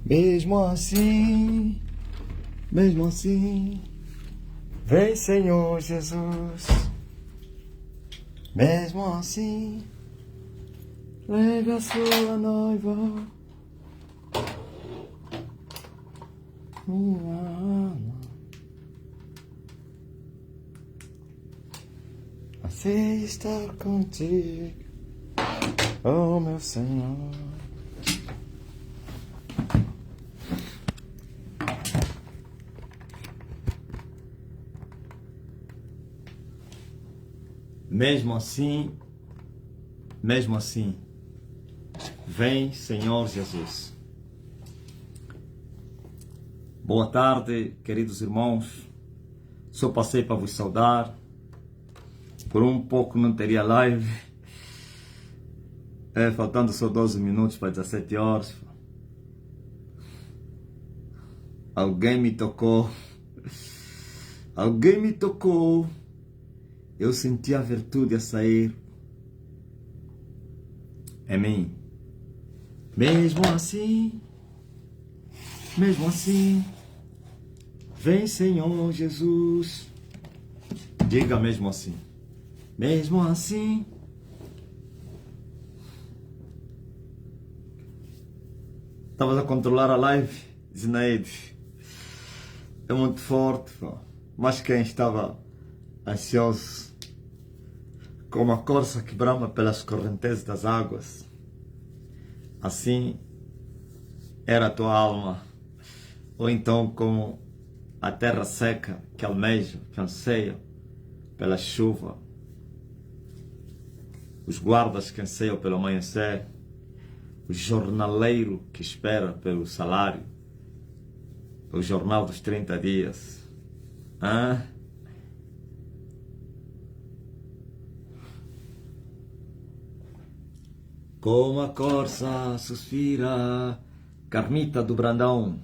Mesmo assim, mesmo assim, vem Senhor Jesus. Mesmo assim, leve a sua noiva. Minha alma assim estar contigo, oh meu Senhor. Mesmo assim, vem Senhor Jesus. Boa tarde, queridos irmãos. Só passei para vos saudar. Por um pouco não teria live. Faltando só 12 minutos para 17 horas. Alguém me tocou. Alguém me tocou. Eu senti a virtude a sair. É mim. Mesmo assim, vem Senhor Jesus. Diga mesmo assim. Mesmo assim. Estavas a controlar a live, Zinaide. É muito forte, pô. Mas quem estava ansioso, como a corça que brama pelas correntezas das águas, assim era a tua alma. Ou então como a terra seca que almeja, que anseia pela chuva, os guardas que anseiam pelo amanhecer, o jornaleiro que espera pelo salário, o jornal dos 30 dias. Como a corça suspira, Carmita do Brandão.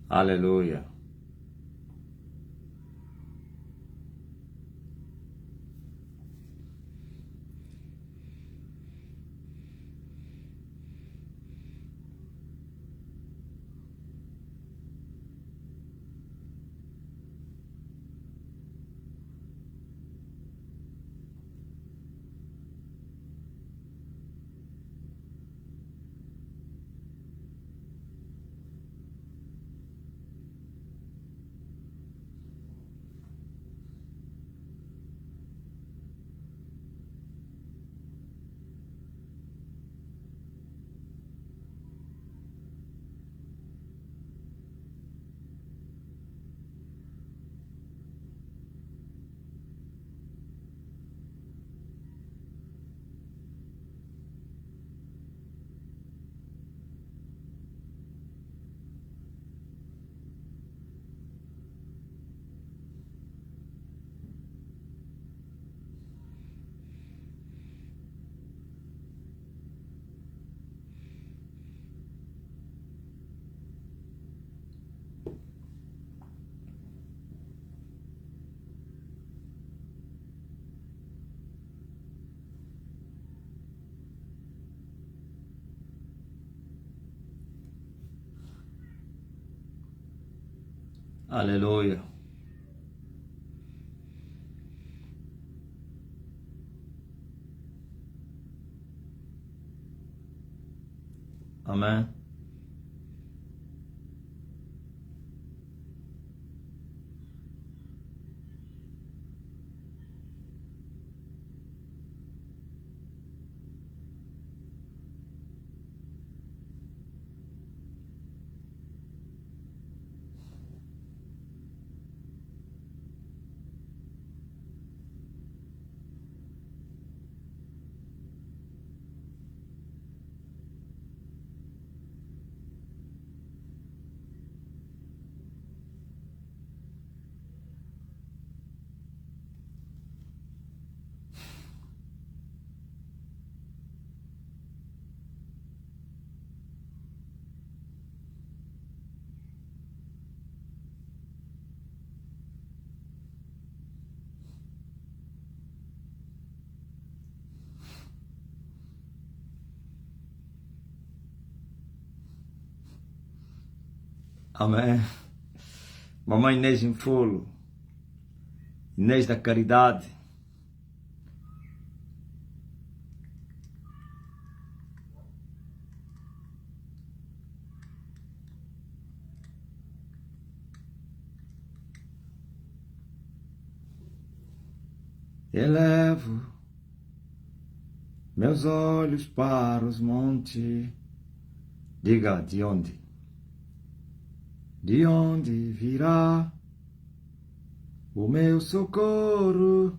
Aleluia. Aleluia. Amém. Amém. Mamãe Inês Infulo, Inês da Caridade. Elevo meus olhos para os montes. Diga, de onde? De onde virá o meu socorro?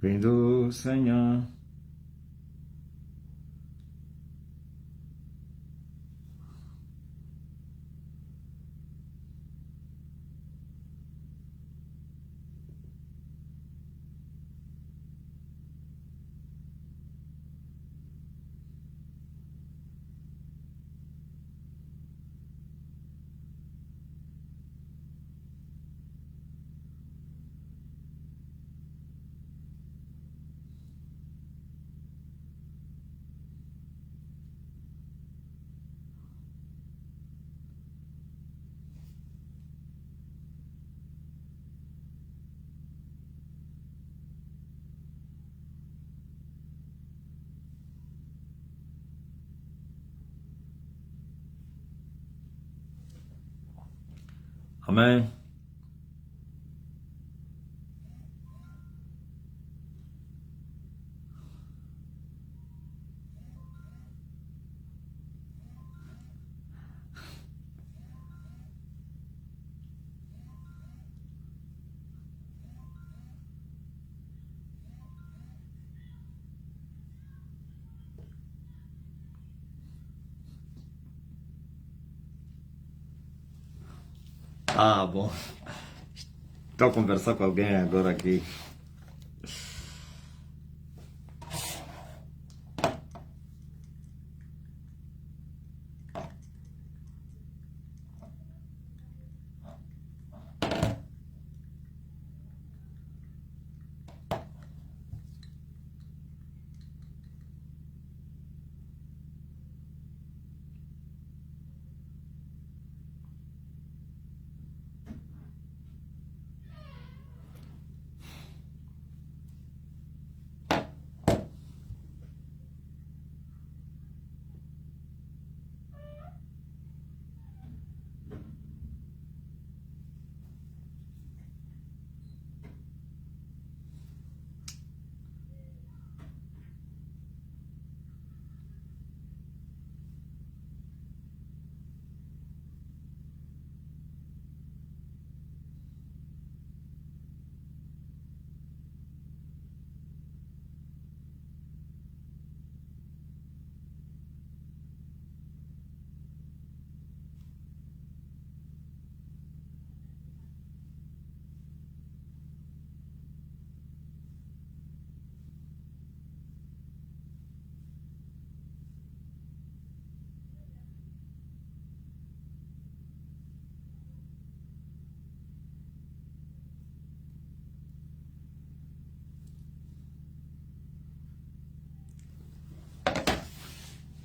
Vem do Senhor. Amém. Ah, bom. Estou a conversar com alguém agora aqui.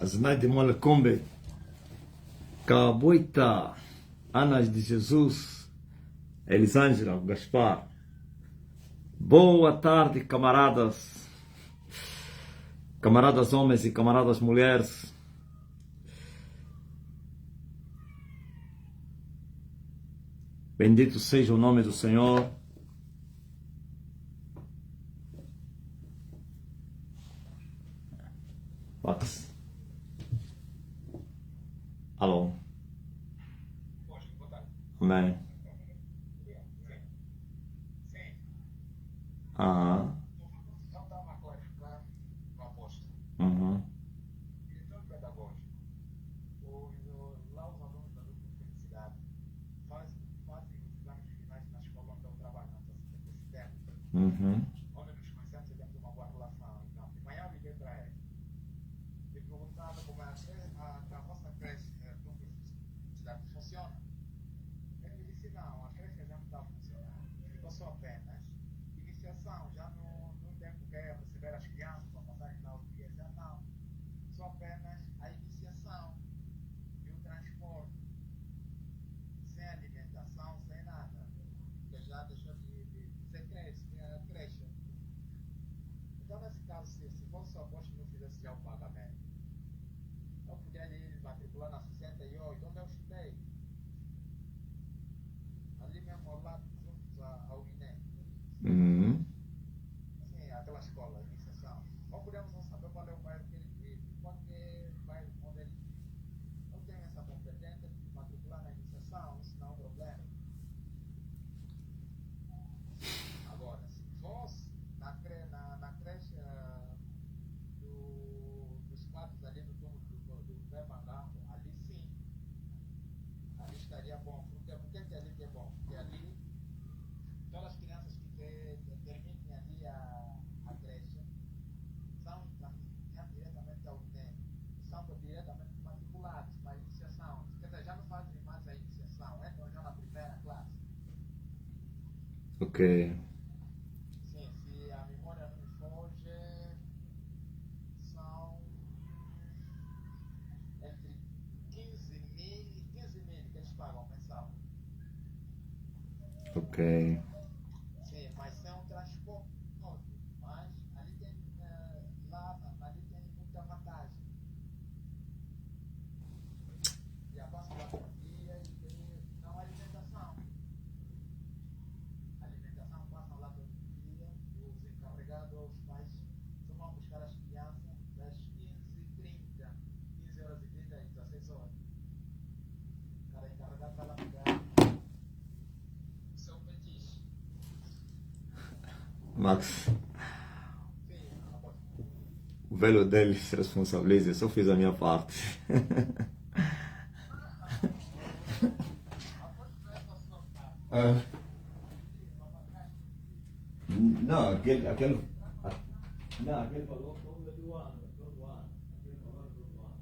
Asnaide Molecombe, Caboita, Anas de Jesus, Elisângela, Gaspar. Boa tarde, camaradas. Camaradas homens e camaradas mulheres. Bendito seja o nome do Senhor. Pax. Alô. Amém. Aham. Uhum. Uhum. onde nos conhecemos e temos uma boa relação. Então, de manhã eu liguei para ela e perguntava como é a vossa creche núcleo funciona. Ele me disse, não, a creche já não está funcionando. Ficou só apenas iniciação, já não tem porque receber as crianças para passarem lá o dia, já não. Só apenas a iniciação e o transporte, sem alimentação, sem nada. Porque já deixou de ser creche. Então, nesse caso, se fosse só posto que não fizesse já o pagamento, eu podia ir matricular na 68, onde eu estudei, ali mesmo ao lado, juntos ao INEM. Uhum. Sim, aquela escola, iniciação. Ou podemos não saber qual é o bairro que ele vive, qualquer bairro onde ele vive. Eu tenho essa competência de matricular na iniciação, isso não é um problema. Agora, se fosse na creche dos quadros ali no túmulo do Pé Mangambo, ali sim, ali estaria bom. Por que ali que é bom? Porque ali, todas as crianças que terminem ali a creche são encaminhadas diretamente ao INEM, são diretamente matriculados para a iniciação. Quer dizer, já não fazem mais a iniciação, entram já na primeira classe. Ok. Sim, se a memória não me foge, são entre 15 mil que eles pagam mensal. Ok. Sim, mas sem um transporte. Mas ali tem, ali tem muita vantagem. Já passa lá por dia e tem não alimentação. A alimentação passa lá todo dia, os encarregados, os pais só vão buscar as crianças das 15h30, 15h30 e 16 horas. Cada encarregado vai lá pegar o seu petisco. Max, Sim, após. o velho dele se responsabiliza, eu só fiz a minha parte. Após essa sua parte, Ah, uma vantagem. não, não, aquele valor todo ano, todo ano. Aquele valor todo ano.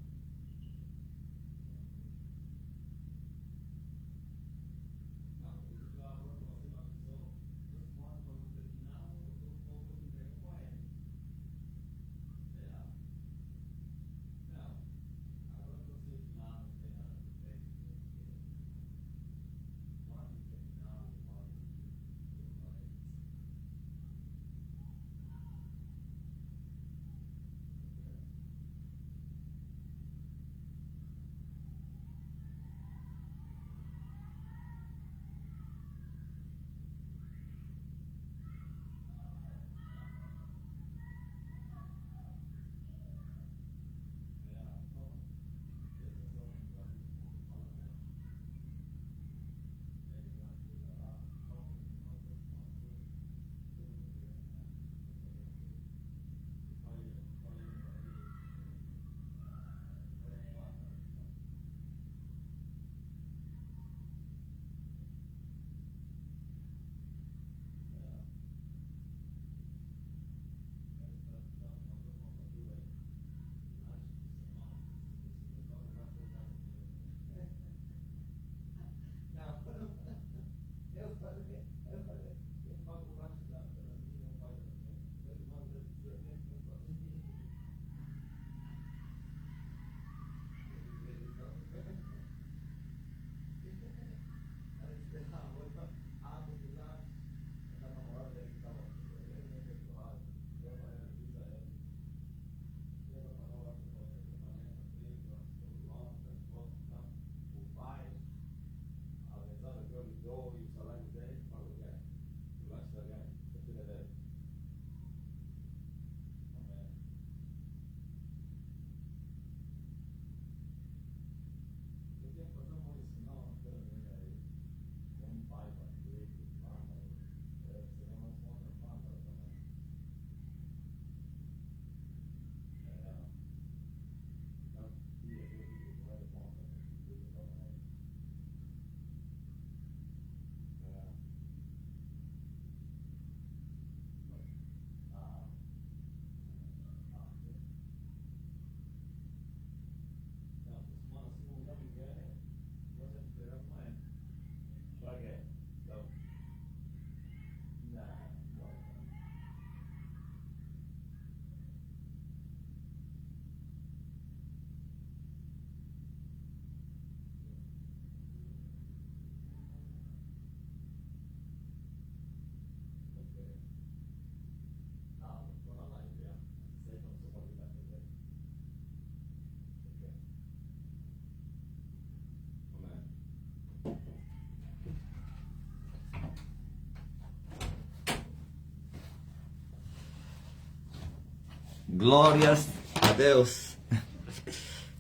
Glórias a Deus.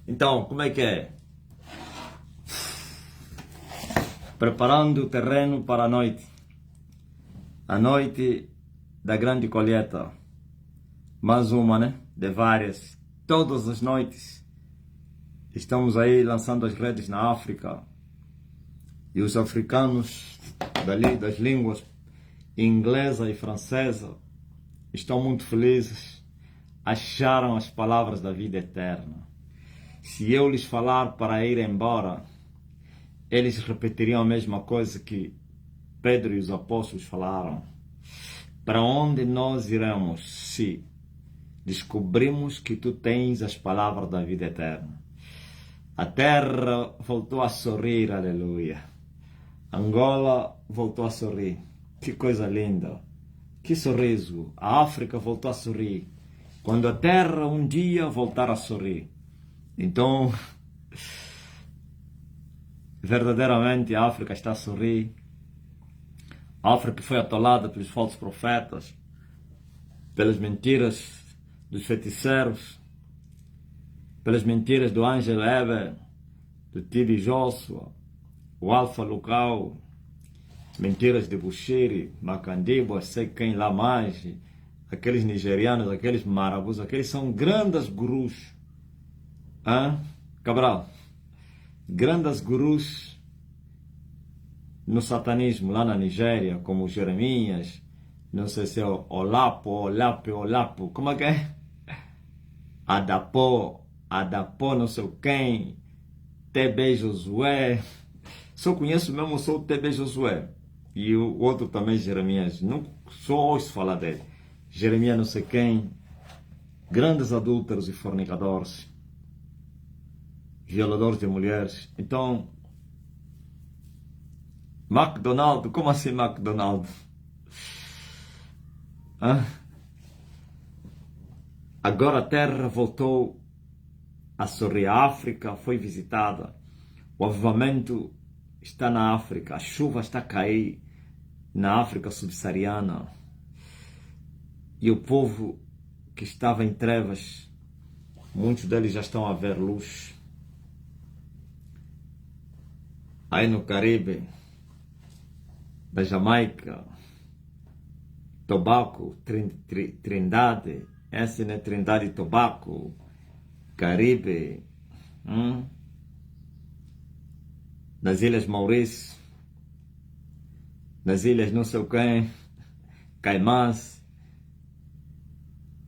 Então, como é que é? Preparando o terreno para a noite. A noite da grande colheita. Mais uma, né? De várias. Todas as noites. Estamos aí lançando as redes na África. E os africanos dali, das línguas inglesa e francesa estão muito felizes. Acharam as palavras da vida eterna. Se eu lhes falar para ir embora, eles repetiriam a mesma coisa que Pedro e os apóstolos falaram. Para onde nós iremos se descobrimos que tu tens as palavras da vida eterna? A terra voltou a sorrir, aleluia. Angola voltou a sorrir. Que coisa linda. Que sorriso. A África voltou a sorrir. Quando a terra um dia voltar a sorrir. Então, verdadeiramente a África está a sorrir. A África foi atolada pelos falsos profetas, pelas mentiras dos feiticeiros, pelas mentiras do Angel Eber, do Tibi Joshua, o Alfa Local, mentiras de Bushiri, Macandibo, sei quem lá mais, aqueles nigerianos, aqueles marabus, aqueles são grandes gurus. Cabral, grandes gurus no satanismo lá na Nigéria, como Jeremias, não sei se é Olapo, como é que é? Adapó, não sei quem, TB Josué, só conheço mesmo só o TB Josué, e o outro também Jeremias, não só ouço falar dele, Jeremias não sei quem, grandes adúlteros e fornicadores, violadores de mulheres. Então, McDonald's, como assim McDonald's? Agora a terra voltou a sorrir. A África foi visitada. O avivamento está na África. A chuva está a cair na África subsaariana. E o povo que estava em trevas, muitos deles já estão a ver luz. Aí no Caribe, da Jamaica, Tobago, Trindade, essa é Trindade e Tobago, Caribe, nas Ilhas Maurício, nas Ilhas não sei o quem, Caimás,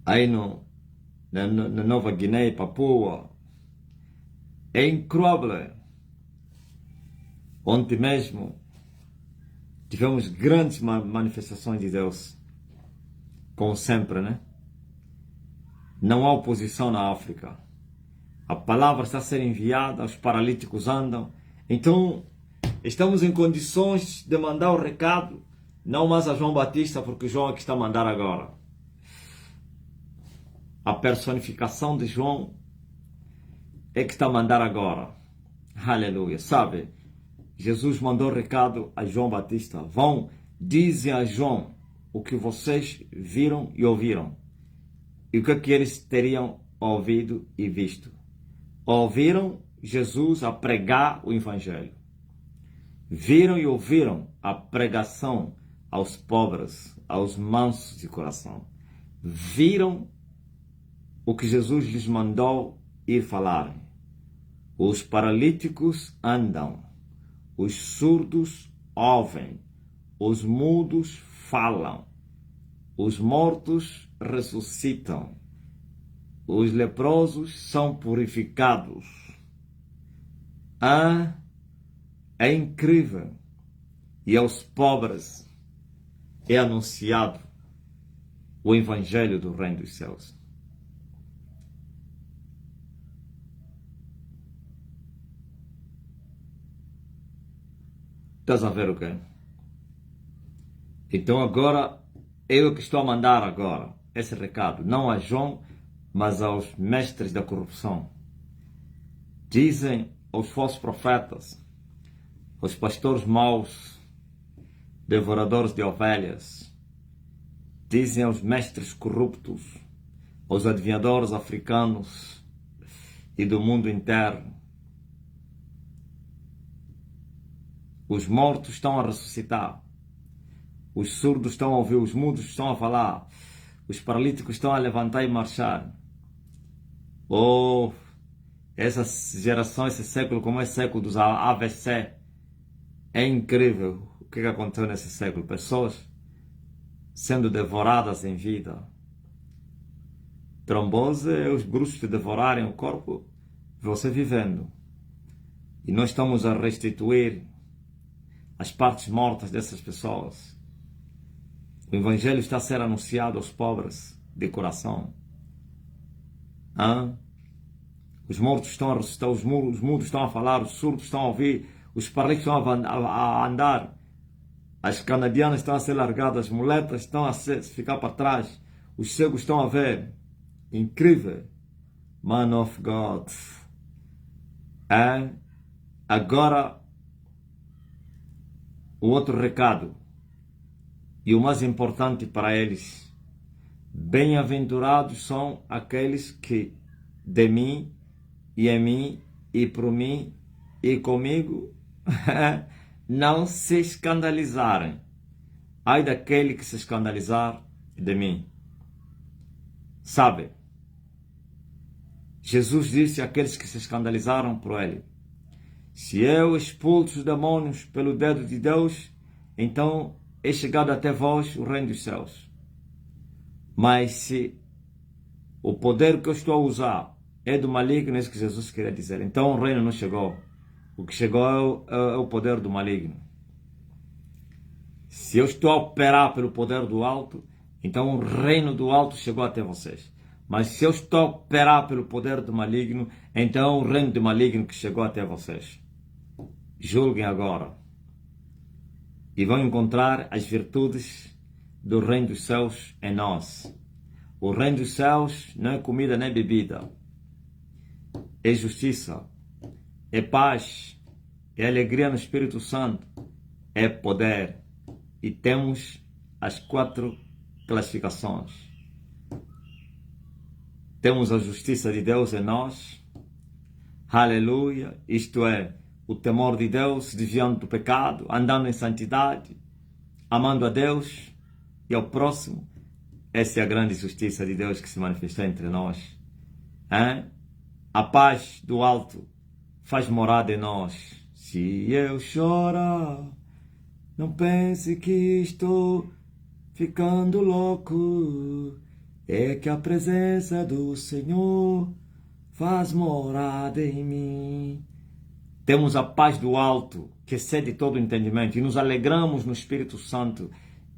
aí na Nova Guiné e Papua. É incrível. Ontem mesmo tivemos grandes manifestações de Deus, como sempre, né? Não há oposição na África. A palavra está a ser enviada, os paralíticos andam. Então, estamos em condições de mandar o recado, não mais a João Batista, porque João é que está a mandar agora. A personificação de João é que está a mandar agora. Aleluia. Sabe? Jesus mandou recado a João Batista. Vão, dizem a João o que vocês viram e ouviram. E o que eles teriam ouvido e visto. Ouviram Jesus a pregar o Evangelho. Viram e ouviram a pregação aos pobres, aos mansos de coração. Viram o que Jesus lhes mandou ir falar. Os paralíticos andam. Os surdos ouvem, os mudos falam, os mortos ressuscitam, os leprosos são purificados. É incrível. E aos pobres é anunciado o Evangelho do Reino dos Céus. Estás a ver o quê? Então agora, eu que estou a mandar agora esse recado, não a João, mas aos mestres da corrupção. Dizem aos falsos profetas, aos pastores maus, devoradores de ovelhas, dizem aos mestres corruptos, aos adivinhadores africanos e do mundo interno. Os mortos estão a ressuscitar. Os surdos estão a ouvir, os mudos estão a falar. Os paralíticos estão a levantar e marchar. Oh, essa geração, esse século, como é o século dos AVC, é incrível o que aconteceu nesse século. Pessoas sendo devoradas em vida. Trombose é os bruxos te devorarem o corpo, você vivendo. E nós estamos a restituir as partes mortas dessas pessoas. O Evangelho está a ser anunciado aos pobres de coração. Os mortos estão a ressuscitar, os mudos estão a falar, os surdos estão a ouvir, os paralíticos estão a andar, as canadianas estão a ser largadas, as muletas estão a ficar para trás, os cegos estão a ver. Incrível. Man of God. Agora, o outro recado, e o mais importante para eles: bem-aventurados são aqueles que de mim, e em mim, e por mim, e comigo, não se escandalizarem. Ai daquele que se escandalizar de mim. Sabe, Jesus disse àqueles que se escandalizaram por ele: se eu expulso os demônios pelo dedo de Deus, então é chegado até vós o reino dos céus. Mas se o poder que eu estou a usar é do maligno, é isso que Jesus queria dizer. Então o reino não chegou. O que chegou é o poder do maligno. Se eu estou a operar pelo poder do alto, então o reino do alto chegou até vocês. Mas se eu estou a operar pelo poder do maligno, então o reino do maligno que chegou até vocês. Julguem agora. E vão encontrar as virtudes do reino dos céus em nós. O reino dos céus não é comida nem bebida. É justiça, é paz, é alegria no Espírito Santo, é poder. E temos as 4 classificações. Temos a justiça de Deus em nós. Aleluia. Isto é, o temor de Deus, desviando do pecado, andando em santidade, amando a Deus e ao próximo. Essa é a grande justiça de Deus que se manifestou entre nós. A paz do alto faz morada em nós. Se eu chorar, não pense que estou ficando louco. É que a presença do Senhor faz morada em mim. Temos a paz do alto, que excede todo o entendimento, e nos alegramos no Espírito Santo,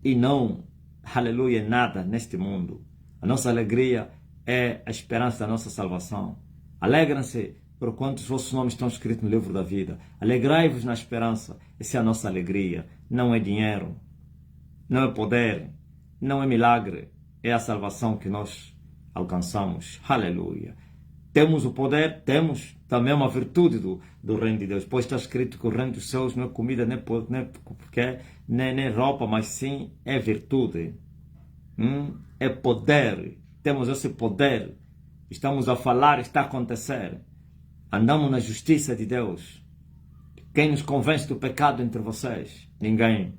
e não, aleluia, nada neste mundo. A nossa alegria é a esperança da nossa salvação. Alegram-se, por quanto os vossos nomes estão escritos no livro da vida. Alegrai-vos na esperança. Essa é a nossa alegria. Não é dinheiro, não é poder, não é milagre. É a salvação que nós alcançamos. Aleluia. Temos o poder, temos também uma virtude do reino de Deus. Pois está escrito que o reino dos céus não é comida, nem roupa, mas sim é virtude. É poder. Temos esse poder. Estamos a falar, está a acontecer. Andamos na justiça de Deus. Quem nos convence do pecado entre vocês? Ninguém.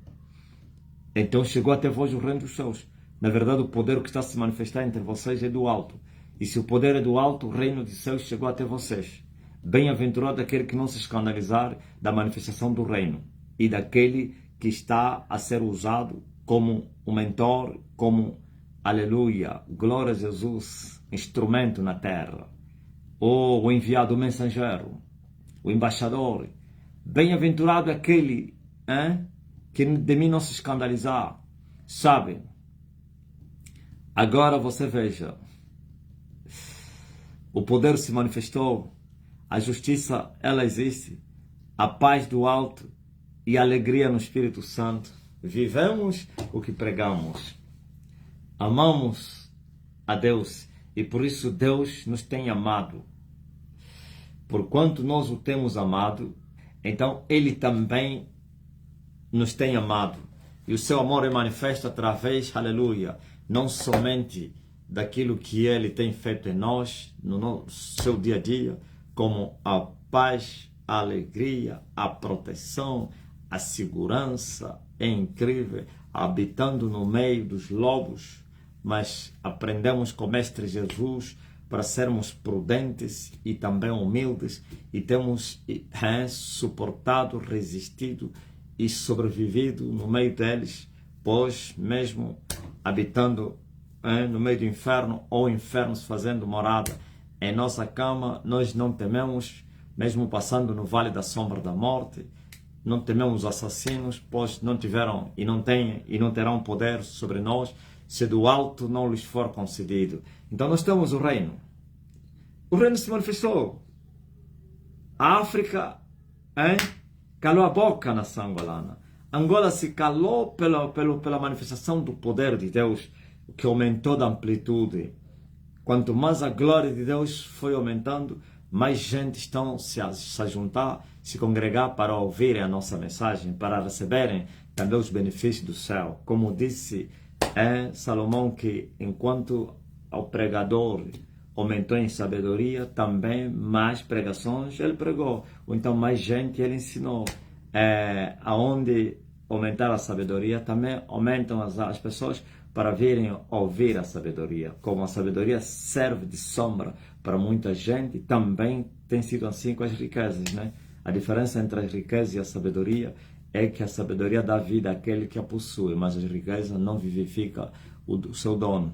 Então chegou até vós o reino dos céus. Na verdade, o poder que está a se manifestar entre vocês é do alto. E se o poder é do alto, o reino dos céus chegou até vocês. Bem-aventurado aquele que não se escandalizar da manifestação do reino. E daquele que está a ser usado como um mentor, como, aleluia, glória a Jesus, instrumento na terra. Ou o enviado, o mensageiro, o embaixador. Bem-aventurado aquele que de mim não se escandalizar. Sabe? Agora você veja. O poder se manifestou. A justiça, ela existe. A paz do alto e a alegria no Espírito Santo. Vivemos o que pregamos. Amamos a Deus. E por isso Deus nos tem amado. Porquanto nós o temos amado, então Ele também nos tem amado. E o seu amor é manifesto através, aleluia, não somente daquilo que Ele tem feito em nós, no seu dia a dia, como a paz, a alegria, a proteção, a segurança. É incrível, habitando no meio dos lobos, mas aprendemos com o Mestre Jesus para sermos prudentes e também humildes, e temos suportado, resistido e sobrevivido no meio deles, pois mesmo habitando no meio do inferno, ou infernos fazendo morada em nossa cama, nós não tememos, mesmo passando no vale da sombra da morte. Não tememos assassinos, pois não tiveram e não têm e não terão poder sobre nós, se do alto não lhes for concedido. Então nós temos o reino. O reino se manifestou. A África calou a boca na angolana. Angola se calou pela manifestação do poder de Deus, que aumentou da amplitude. Quanto mais a glória de Deus foi aumentando, mais gente estão se a juntar, se congregar para ouvirem a nossa mensagem, para receberem também os benefícios do céu. Como disse Salomão, que enquanto o pregador aumentou em sabedoria, também mais pregações ele pregou. Ou então mais gente ele ensinou. Aonde aumentar a sabedoria, também aumentam as pessoas para virem ouvir a sabedoria. Como a sabedoria serve de sombra para muita gente, também tem sido assim com as riquezas, né? A diferença entre as riquezas e a sabedoria é que a sabedoria dá vida àquele que a possui, mas a riqueza não vivifica o seu dono.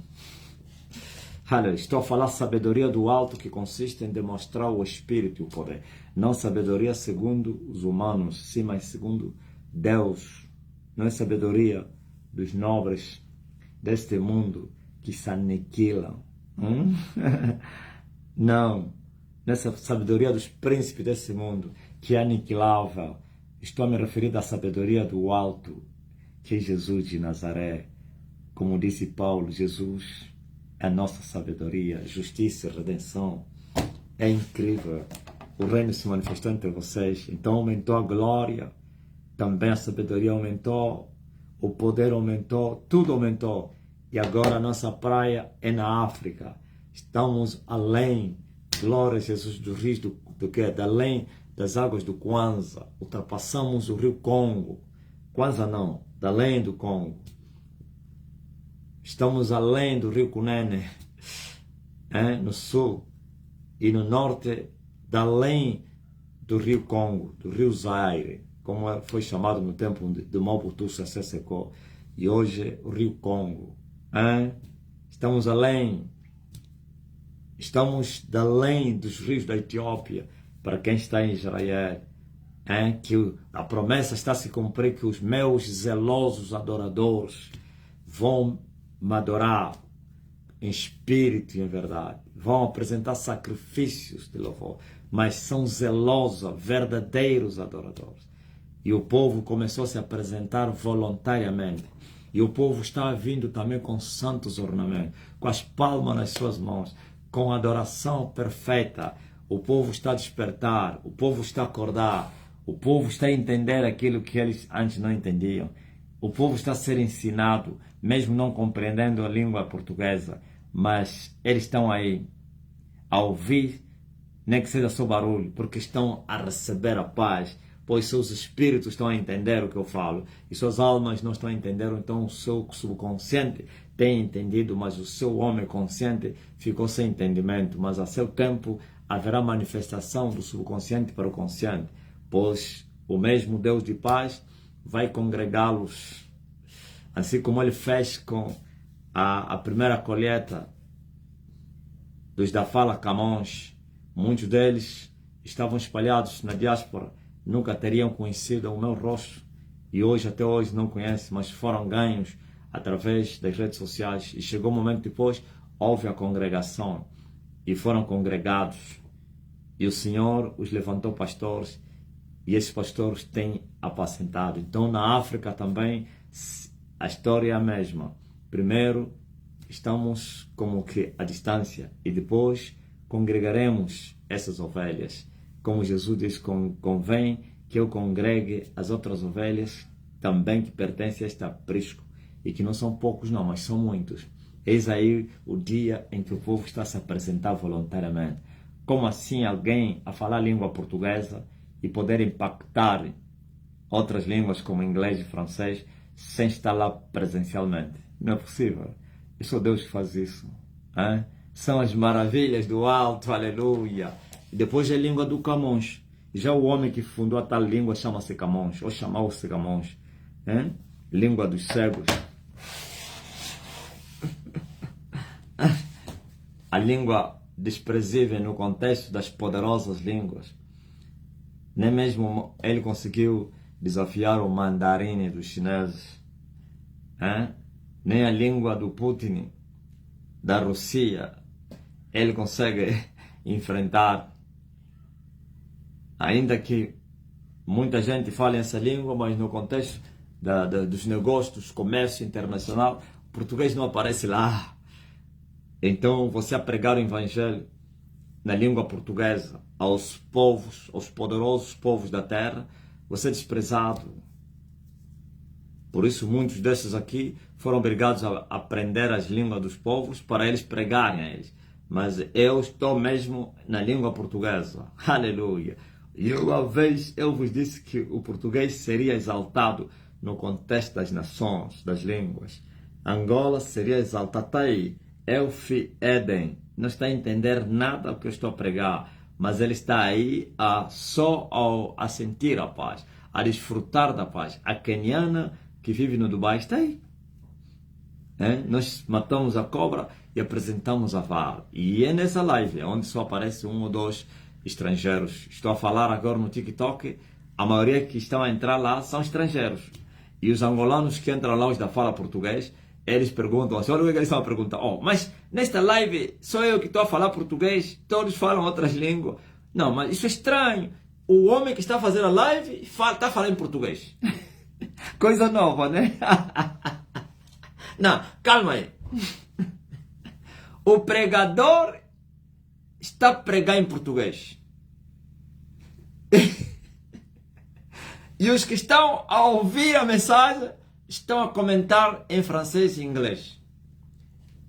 Estou a falar sabedoria do alto, que consiste em demonstrar o espírito e o poder. Não sabedoria segundo os humanos, sim, mas segundo Deus. Não é sabedoria dos nobres deste mundo que se aniquilam. Não é sabedoria dos príncipes desse mundo que é aniquilável. Estou a me referir à sabedoria do alto, que é Jesus de Nazaré. Como disse Paulo, Jesus é a nossa sabedoria, justiça e redenção. É incrível. O reino se manifestou entre vocês. Então aumentou a glória, também a sabedoria aumentou, o poder aumentou, tudo aumentou. E agora a nossa praia é na África. Estamos além, glória a Jesus, do rio do que? Além das águas do Kwanza. Ultrapassamos o rio Congo. Kwanza não, além do Congo. Estamos além do rio Cunene, no sul, e no norte, além do rio Congo, do rio Zaire, como foi chamado no tempo de Mobutu Sese Seko, e hoje o rio Congo. Estamos além dos rios da Etiópia, para quem está em Israel, que a promessa está a se cumprir, que os meus zelosos adoradores vão me adorar em espírito e em verdade, vão apresentar sacrifícios de louvor, mas são zelosos, verdadeiros adoradores. E o povo começou a se apresentar voluntariamente. E o povo está vindo também com santos ornamentos, com as palmas nas suas mãos, com adoração perfeita. O povo está a despertar, o povo está a acordar, o povo está a entender aquilo que eles antes não entendiam. O povo está a ser ensinado, mesmo não compreendendo a língua portuguesa, mas eles estão aí a ouvir, nem que seja só barulho, porque estão a receber a paz, pois seus espíritos estão a entender o que eu falo, e suas almas não estão a entender, então o seu subconsciente tem entendido, mas o seu homem consciente ficou sem entendimento. Mas a seu tempo haverá manifestação do subconsciente para o consciente, pois o mesmo Deus de paz vai congregá-los, assim como ele fez com a primeira colheita dos da Fala Camões. Muitos deles estavam espalhados na diáspora, nunca teriam conhecido o meu rosto, e hoje, até hoje, não conhecem, mas foram ganhos através das redes sociais. E chegou um momento depois, houve a congregação, e foram congregados, e o Senhor os levantou pastores, e esses pastores têm apacentado. Então, na África também, a história é a mesma. Primeiro, estamos como que à distância, e depois congregaremos essas ovelhas. Como Jesus diz, convém que eu congregue as outras ovelhas também que pertencem a este aprisco, e que não são poucos não, mas são muitos. Eis aí o dia em que o povo está a se apresentar voluntariamente. Como assim alguém a falar língua portuguesa e poder impactar outras línguas como inglês e francês sem estar lá presencialmente? Não é possível. É só Deus que faz isso. Hein? São as maravilhas do alto, aleluia. E depois é a língua do Camões. Já o homem que fundou a tal língua chama-se Camões, ou chamou-se Camões. Hein? Língua dos cegos. A língua desprezível no contexto das poderosas línguas. Nem mesmo ele conseguiu desafiar o mandarim dos chineses. Hein? Nem a língua do Putin, da Rússia, ele consegue enfrentar. Ainda que muita gente fale essa língua, mas no contexto dos negócios, comércio internacional, o português não aparece lá. Então, você a pregar o evangelho na língua portuguesa aos povos, aos poderosos povos da terra, você é desprezado. Por isso, muitos desses aqui foram obrigados a aprender as línguas dos povos para eles pregarem a eles. Mas eu estou mesmo na língua portuguesa. Aleluia! E uma vez eu vos disse que o português seria exaltado no contexto das nações, das línguas. Angola seria exaltada. Está aí. Elfi Eden. Não está a entender nada do que eu estou a pregar. Mas ele está aí só a sentir a paz, a desfrutar da paz. A queniana que vive no Dubai está aí. Nós matamos a cobra e apresentamos a vara. E é nessa live onde só aparece um ou dois estrangeiros. Estou a falar agora no TikTok, a maioria que estão a entrar lá são estrangeiros. E os angolanos que entram lá, os da fala português, eles perguntam assim, olha o que eles estão a perguntar. Mas nesta live sou eu que estou a falar português, todos falam outras línguas. Não, mas isso é estranho. O homem que está a fazer a live está falando em português. Coisa nova, né? Não, calma aí. O pregador está a pregar em português. E os que estão a ouvir a mensagem estão a comentar em francês e inglês.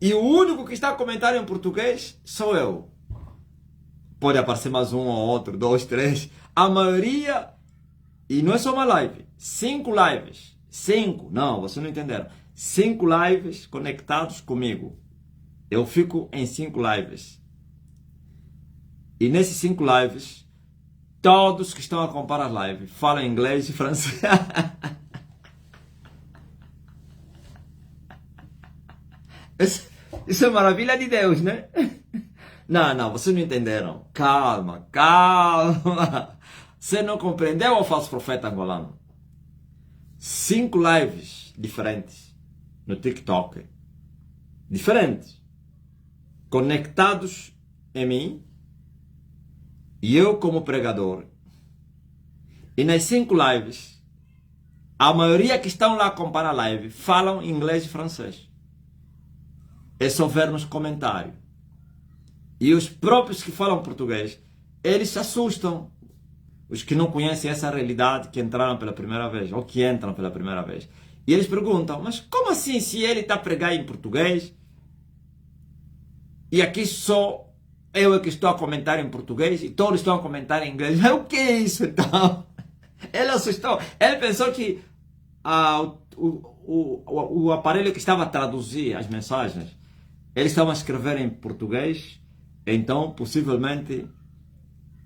E o único que está a comentar em português sou eu. Pode aparecer mais um ou outro, 2, 3. A maioria, e não é só uma live, 5 lives. 5, não, vocês não entenderam. 5 lives conectados comigo. Eu fico em 5 lives. E nesses 5 lives, todos que estão a acompanhar a live falam inglês e francês. Isso é maravilha de Deus, né? Não, vocês não entenderam. Calma. Você não compreendeu o falso profeta angolano? 5 lives diferentes no TikTok. Diferentes. Conectados em mim. E eu como pregador. E nas 5 lives, a maioria que estão lá acompanhando a live falam inglês e francês. É só ver nos comentários. E os próprios que falam português, eles se assustam. Os que não conhecem essa realidade, que entraram pela primeira vez, ou que entram pela primeira vez. E eles perguntam, mas como assim se ele está a pregar em português? E aqui só eu é que estou a comentar em português e todos estão a comentar em inglês. O que é isso então? Ele assustou. Ele pensou que o aparelho que estava a traduzir as mensagens, eles estavam a escrever em português, então possivelmente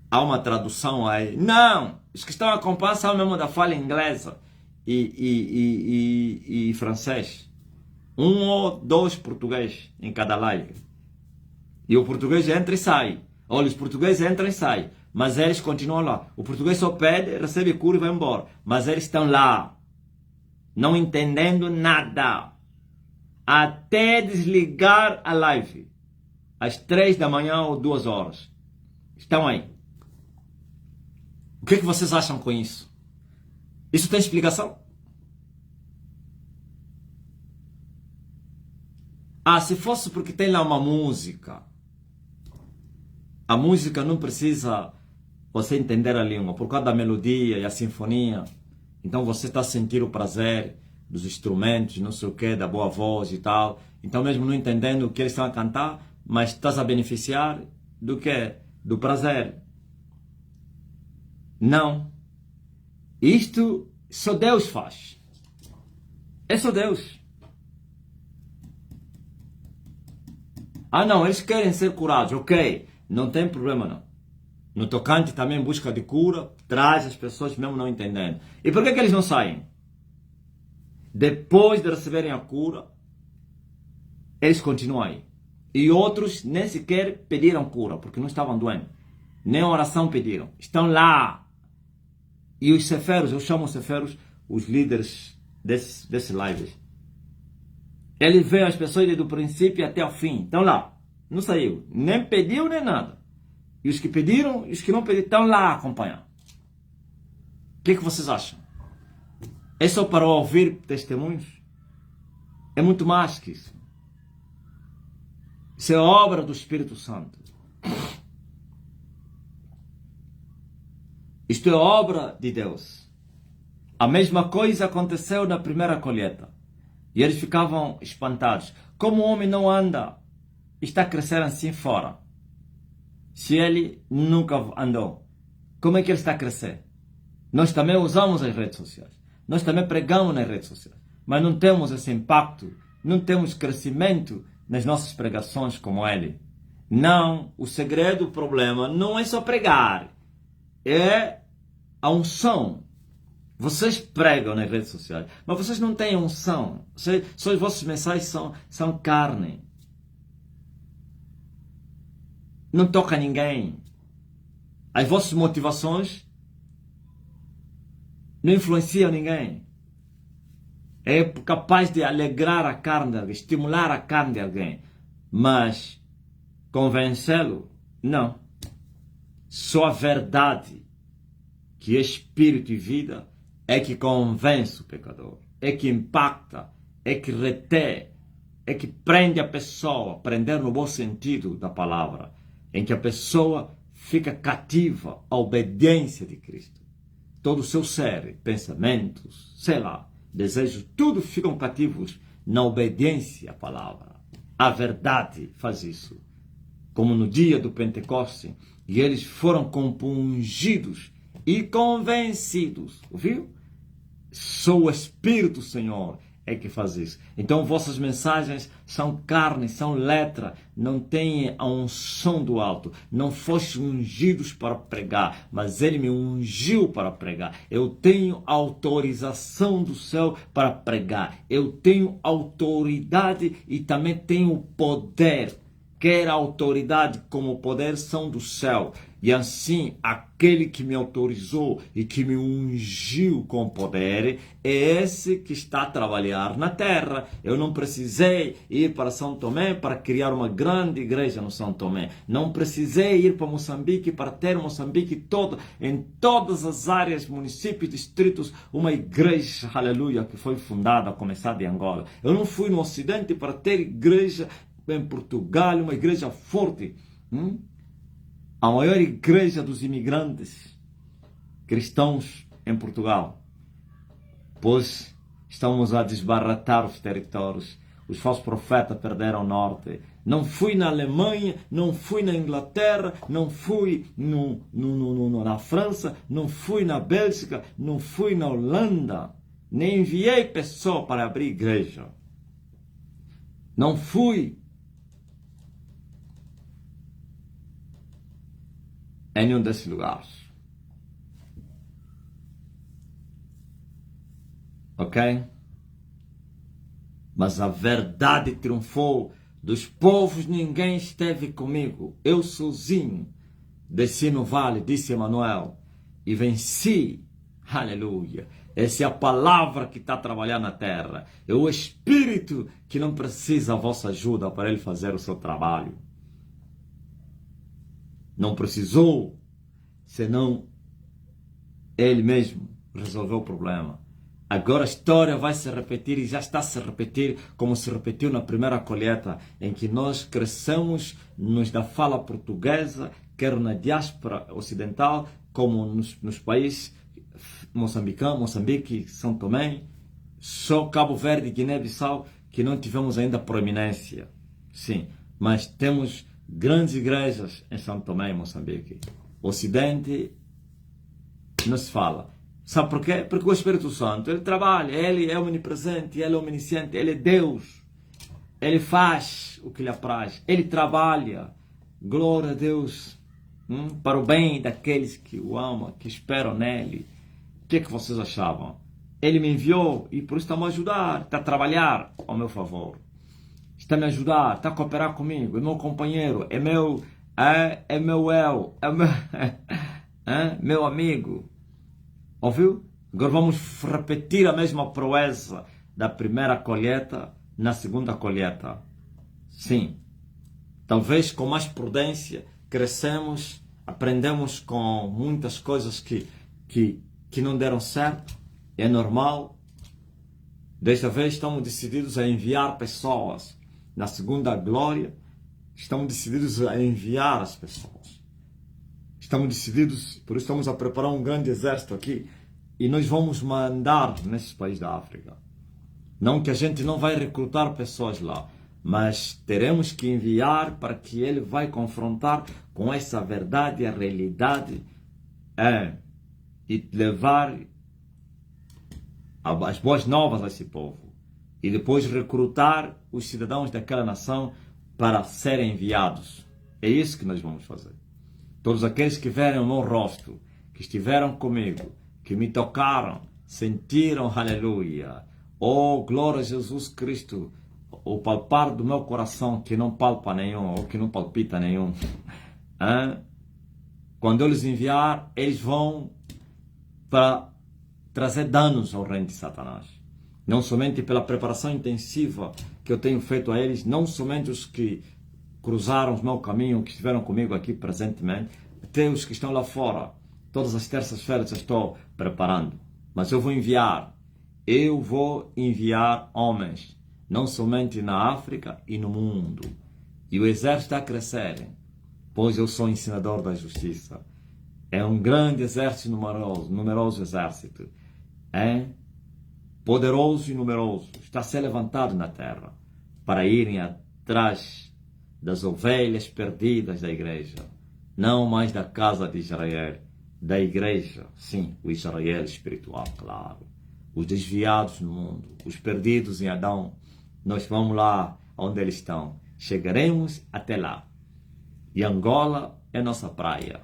há uma tradução aí. Não! Os que estão a acompanhar são mesmo da fala inglesa e francês. 1 ou 2 português em cada live. E o português entra e sai. Olha, os portugueses entram e saem. Mas eles continuam lá. O português só pede, recebe cura e vai embora. Mas eles estão lá. Não entendendo nada. Até desligar a live. Às 3 da manhã ou 2 horas. Estão aí. O que vocês acham com isso? Isso tem explicação? Se fosse porque tem lá uma música. A música não precisa você entender a língua. Por causa da melodia e a sinfonia. Então você está a sentir o prazer. dos instrumentos, não sei o que, da boa voz e tal. Então mesmo não entendendo o que eles estão a cantar, mas estás a beneficiar do quê? Do prazer. Não. Isto só Deus faz. É só Deus. Ah não, eles querem ser curados, ok, não tem problema não. No tocante também em busca de cura, traz as pessoas mesmo não entendendo. E por que eles não saem? Depois de receberem a cura, eles continuam aí. E outros nem sequer pediram cura, porque não estavam doentes. Nem oração pediram. Estão lá. E os ceferos, eu chamo os ceferos, os líderes desses lives. Ele vê as pessoas desde o princípio até o fim. Estão lá. Não saiu. Nem pediu, nem nada. E os que pediram e os que não pediram estão lá acompanhando. O que vocês acham? É só para ouvir testemunhos? É muito mais que isso. Isso é obra do Espírito Santo. Isto é obra de Deus. A mesma coisa aconteceu na primeira colheita. E eles ficavam espantados. Como o homem não anda, está crescendo assim fora? Se ele nunca andou, como é que ele está a crescer? Nós também usamos as redes sociais. Nós também pregamos nas redes sociais. Mas não temos esse impacto, não temos crescimento nas nossas pregações como ele. Não, o segredo, o problema não é só pregar. É a unção. Vocês pregam nas redes sociais, mas vocês não têm unção. Só as vossas mensagens são carne. Não toca ninguém. As vossas motivações não influenciam ninguém. É capaz de alegrar a carne de alguém, estimular a carne de alguém, mas convencê-lo, não. Só a verdade, que é espírito e vida, é que convence o pecador, é que impacta, é que retém, é que prende a pessoa, prender no bom sentido da palavra, em que a pessoa fica cativa à obediência de Cristo. Todo o seu ser, pensamentos, sei lá, desejos, tudo ficam cativos na obediência à palavra. A verdade faz isso. Como no dia do Pentecoste, e eles foram compungidos e convencidos. Ouviu? Só o Espírito Senhor é que faz isso. Então vossas mensagens são carne, são letra, não têm a unção do alto. Não fostes ungidos para pregar, mas Ele me ungiu para pregar. Eu tenho autorização do céu para pregar. Eu tenho autoridade e também tenho poder. Quer a autoridade como o poder são do céu. E assim, aquele que me autorizou e que me ungiu com poder é esse que está a trabalhar na terra. Eu não precisei ir para São Tomé para criar uma grande igreja no São Tomé. Não precisei ir para Moçambique para ter Moçambique todo, em todas as áreas, municípios, distritos, uma igreja, aleluia, que foi fundada, começada em Angola. Eu não fui no Ocidente para ter igreja em Portugal, uma igreja forte. A maior igreja dos imigrantes cristãos em Portugal. Pois estamos a desbaratar os territórios. Os falsos profetas perderam o norte. Não fui na Alemanha, não fui na Inglaterra, não fui na França, não fui na Bélgica, não fui na Holanda. Nem enviei pessoa para abrir igreja. Não fui em nenhum desses lugares. Ok? Mas a verdade triunfou. Dos povos ninguém esteve comigo. Eu sozinho desci no vale, disse Emanuel, e venci. Aleluia. Essa é a palavra que está a trabalhar na terra. É o Espírito que não precisa da vossa ajuda para ele fazer o seu trabalho. Não precisou, senão ele mesmo resolveu o problema. Agora a história vai se repetir e já está a se repetir como se repetiu na primeira colheita, em que nós crescemos nos da fala portuguesa, quer na diáspora ocidental, como nos países moçambicanos, Moçambique, São Tomé, Só Cabo Verde e Guiné-Bissau que não tivemos ainda proeminência. Sim, mas temos grandes igrejas em São Tomé e Moçambique. O Ocidente não se fala. Sabe por quê? Porque o Espírito Santo, ele trabalha, ele é omnipresente, ele é omnisciente, ele é Deus. Ele faz o que lhe apraz, ele trabalha. Glória a Deus, para o bem daqueles que o amam, que esperam nele. O que é que vocês achavam? Ele me enviou e por isso está-me a ajudar, está a trabalhar ao meu favor. Está a me ajudar, está a cooperar comigo, é meu companheiro, é meu meu amigo. Ouviu? Agora vamos repetir a mesma proeza da primeira colheita na segunda colheita. Sim. Talvez com mais prudência crescemos, aprendemos com muitas coisas que não deram certo. É normal. Desta vez estamos decididos a enviar pessoas. Na segunda glória, estamos decididos a enviar as pessoas. Estamos decididos, por isso estamos a preparar um grande exército aqui. E nós vamos mandar nesses países da África. Não que a gente não vai recrutar pessoas lá, mas teremos que enviar para que ele vai confrontar com essa verdade, a realidade, e levar as boas novas a esse povo. E depois recrutar os cidadãos daquela nação para serem enviados. É isso que nós vamos fazer. Todos aqueles que verem o meu rosto, que estiveram comigo, que me tocaram, sentiram aleluia. Oh, glória a Jesus Cristo. O palpar do meu coração que não palpa nenhum, ou que não palpita nenhum. Quando eu lhes enviar, eles vão para trazer danos ao reino de Satanás. Não somente pela preparação intensiva que eu tenho feito a eles, não somente os que cruzaram o meu caminho, que estiveram comigo aqui presentemente, até os que estão lá fora. Todas as terças-feiras eu estou preparando. Mas eu vou enviar homens, não somente na África e no mundo. E o exército está a crescer, pois eu sou ensinador da justiça. É um grande exército numeroso exército. Poderoso e numeroso. Está a ser levantado na terra para irem atrás das ovelhas perdidas da igreja. Não mais da casa de Israel, da igreja. Sim, o Israel espiritual, claro. Os desviados no mundo, os perdidos em Adão. Nós vamos lá onde eles estão. Chegaremos até lá. E Angola é nossa praia.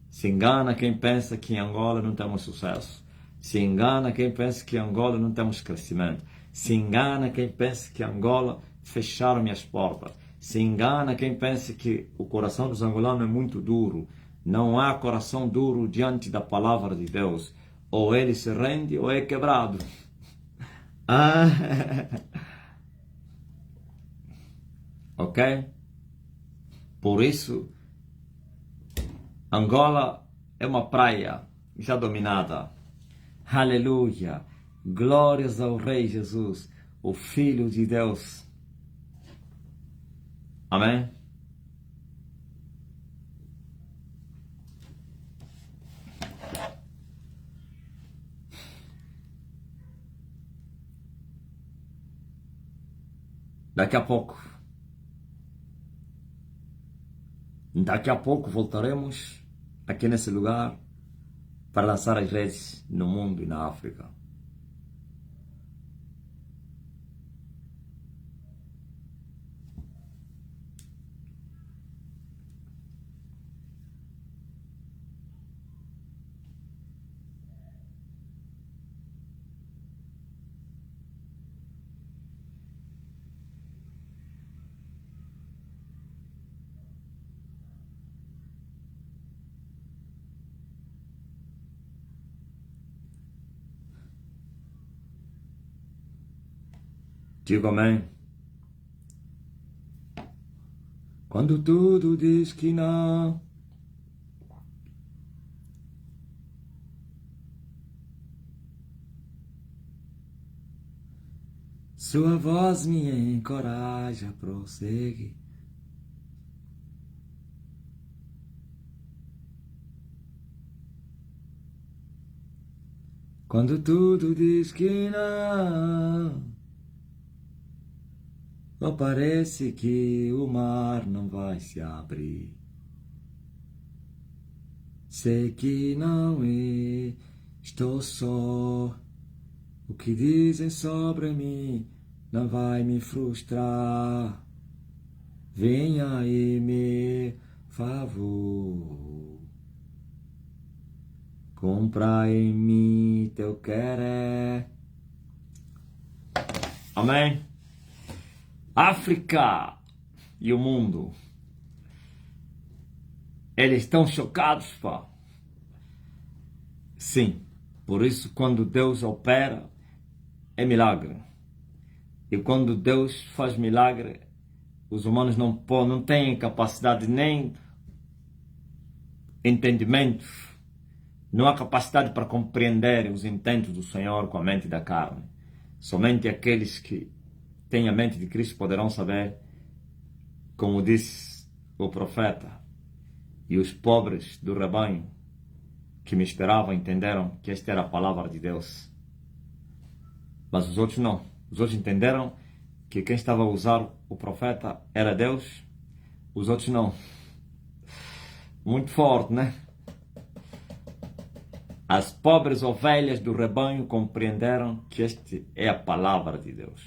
Se engana quem pensa que em Angola não temos sucesso. Se engana quem pensa que em Angola não temos crescimento. Se engana quem pensa que em Angola fecharam minhas portas. Se engana quem pensa que o coração dos angolanos é muito duro. Não há coração duro diante da palavra de Deus. Ou ele se rende ou é quebrado. Ok? Por isso, Angola é uma praia já dominada. Aleluia! Glórias ao Rei Jesus, o Filho de Deus. Amém? Daqui a pouco voltaremos aqui nesse lugar para lançar as redes no mundo e na África. Digo amém. Quando tudo diz que não, sua voz me encoraja a prosseguir. Quando tudo diz que não, ou parece que o mar não vai se abrir. Sei que não estou só. O que dizem sobre mim não vai me frustrar. Venha e me favor. Compra em mim teu querer. Amém? África e o mundo, eles estão chocados, pá. Sim, por isso quando Deus opera, é milagre. E quando Deus faz milagre, os humanos não têm capacidade nem entendimento, não há capacidade para compreender os intentos do Senhor com a mente da carne. Somente aqueles que têm a mente de Cristo poderão saber, como disse o profeta. E os pobres do rebanho que me esperavam entenderam que esta era a palavra de Deus. Mas os outros não. Os outros entenderam que quem estava a usar o profeta era Deus. Os outros não. Muito forte, né? As pobres ovelhas do rebanho compreenderam que esta é a palavra de Deus.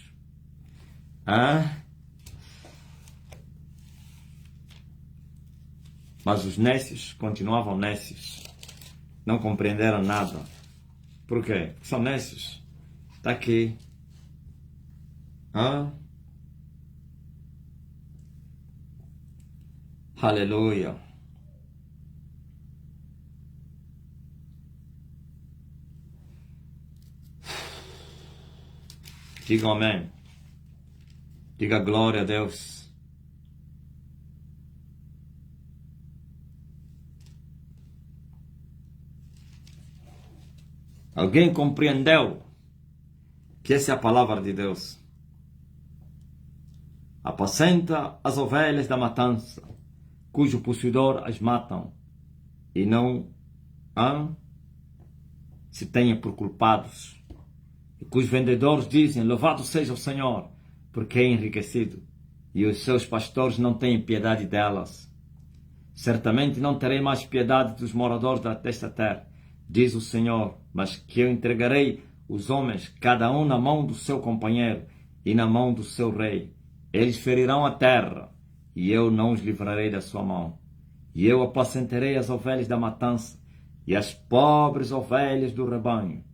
Mas os nécios continuavam nécios. Não compreenderam nada. Por quê? Porque são nécios. Está aqui. Aleluia. Diga amém. Diga glória a Deus. Alguém compreendeu que essa é a palavra de Deus? Apacenta as ovelhas da matança, cujo possuidor as matam, e não se tenha por culpados, e cujos vendedores dizem: louvado seja o Senhor, porque é enriquecido, e os seus pastores não têm piedade delas. Certamente não terei mais piedade dos moradores desta terra, diz o Senhor, mas que eu entregarei os homens, cada um na mão do seu companheiro e na mão do seu rei. Eles ferirão a terra, e eu não os livrarei da sua mão. E eu apacentarei as ovelhas da matança e as pobres ovelhas do rebanho.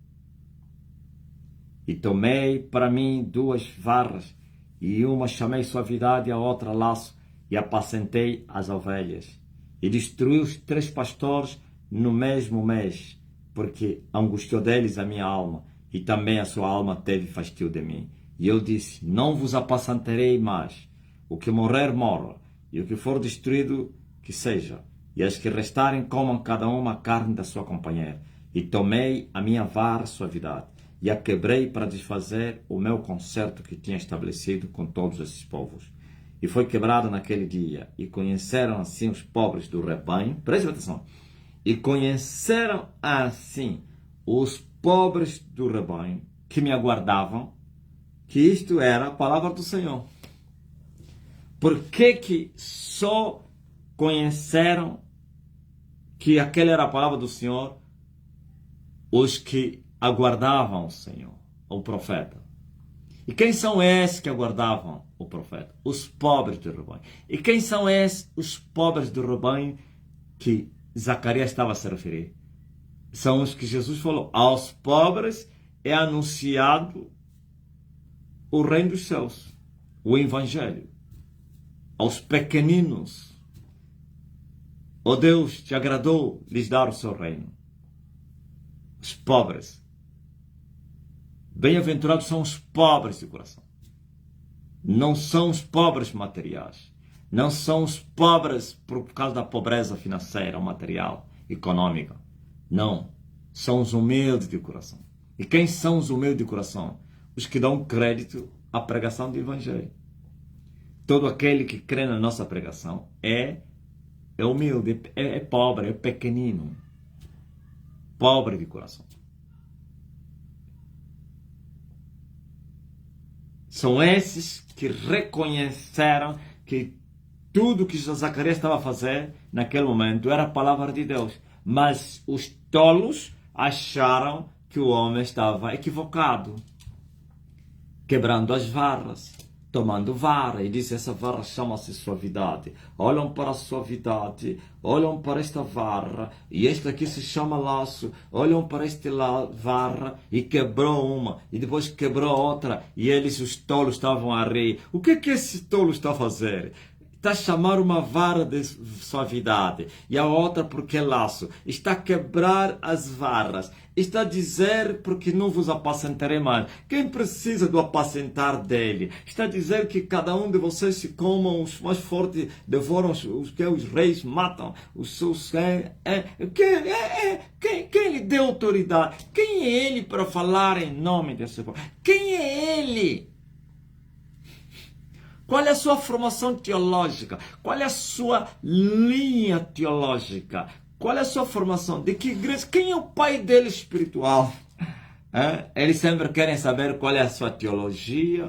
E tomei para mim 2 varas, e uma chamei suavidade e a outra laço, e apacentei as ovelhas. E destruí os 3 pastores no mesmo mês, porque angustiou deles a minha alma, e também a sua alma teve fastio de mim. E eu disse: não vos apacentarei mais. O que morrer, morra, e o que for destruído, que seja. E as que restarem, comam cada uma a carne da sua companheira. E tomei a minha vara suavidade, e a quebrei para desfazer o meu concerto que tinha estabelecido com todos esses povos. E foi quebrado naquele dia, e conheceram assim os pobres do rebanho. Preste atenção. E conheceram assim os pobres do rebanho que me aguardavam, que isto era a palavra do Senhor. Por que só conheceram que aquela era a palavra do Senhor os que aguardavam o Senhor, o profeta? E quem são esses que aguardavam o profeta? Os pobres do rebanho. E quem são esses os pobres do rebanho que Zacarias estava a se referir? São os que Jesus falou: aos pobres é anunciado o reino dos céus, o evangelho. Aos pequeninos, ó Deus, te agradou lhes dar o seu reino. Os pobres. Bem-aventurados são os pobres de coração. Não são os pobres materiais. Não são os pobres por causa da pobreza financeira, material, econômica. Não. São os humildes de coração. E quem são os humildes de coração? Os que dão crédito à pregação do evangelho. Todo aquele que crê na nossa pregação é humilde, é pobre, é pequenino. Pobre de coração. São esses que reconheceram que tudo que Zacarias estava a fazer naquele momento era a palavra de Deus. Mas os tolos acharam que o homem estava equivocado, quebrando as varas, tomando vara, e disse: essa vara chama-se suavidade. Olham para a suavidade, olham para esta vara, e esta aqui se chama laço. Olham para esta vara, e quebrou uma, e depois quebrou outra, e eles, os tolos, estavam a rir. O que esse tolo está a fazer? Está a chamar uma vara de suavidade e a outra porque é laço. Está a quebrar as varas. Está a dizer porque não vos apacentarei mais. Quem precisa do apacentar dele? Está a dizer que cada um de vocês se comam, os mais fortes devoram os que os reis matam. Os seus... Quem lhe deu autoridade? Quem é ele para falar em nome desse povo? Quem é ele? Qual é a sua formação teológica? Qual é a sua linha teológica? Qual é a sua formação? De que igreja? Quem é o pai dele espiritual? Eles sempre querem saber qual é a sua teologia,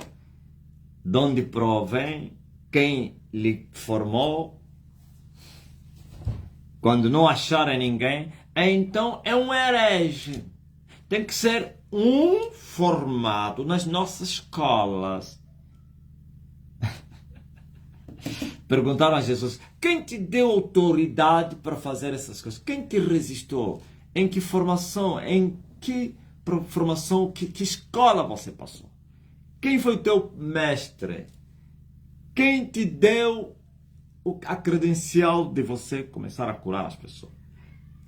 de onde provém, quem lhe formou. Quando não acharem ninguém, então é um herege. Tem que ser um formado nas nossas escolas. Perguntaram a Jesus: quem te deu autoridade para fazer essas coisas? Quem te resistiu? Em que formação? Em que formação? Que escola você passou? Quem foi o teu mestre? Quem te deu a credencial de você começar a curar as pessoas?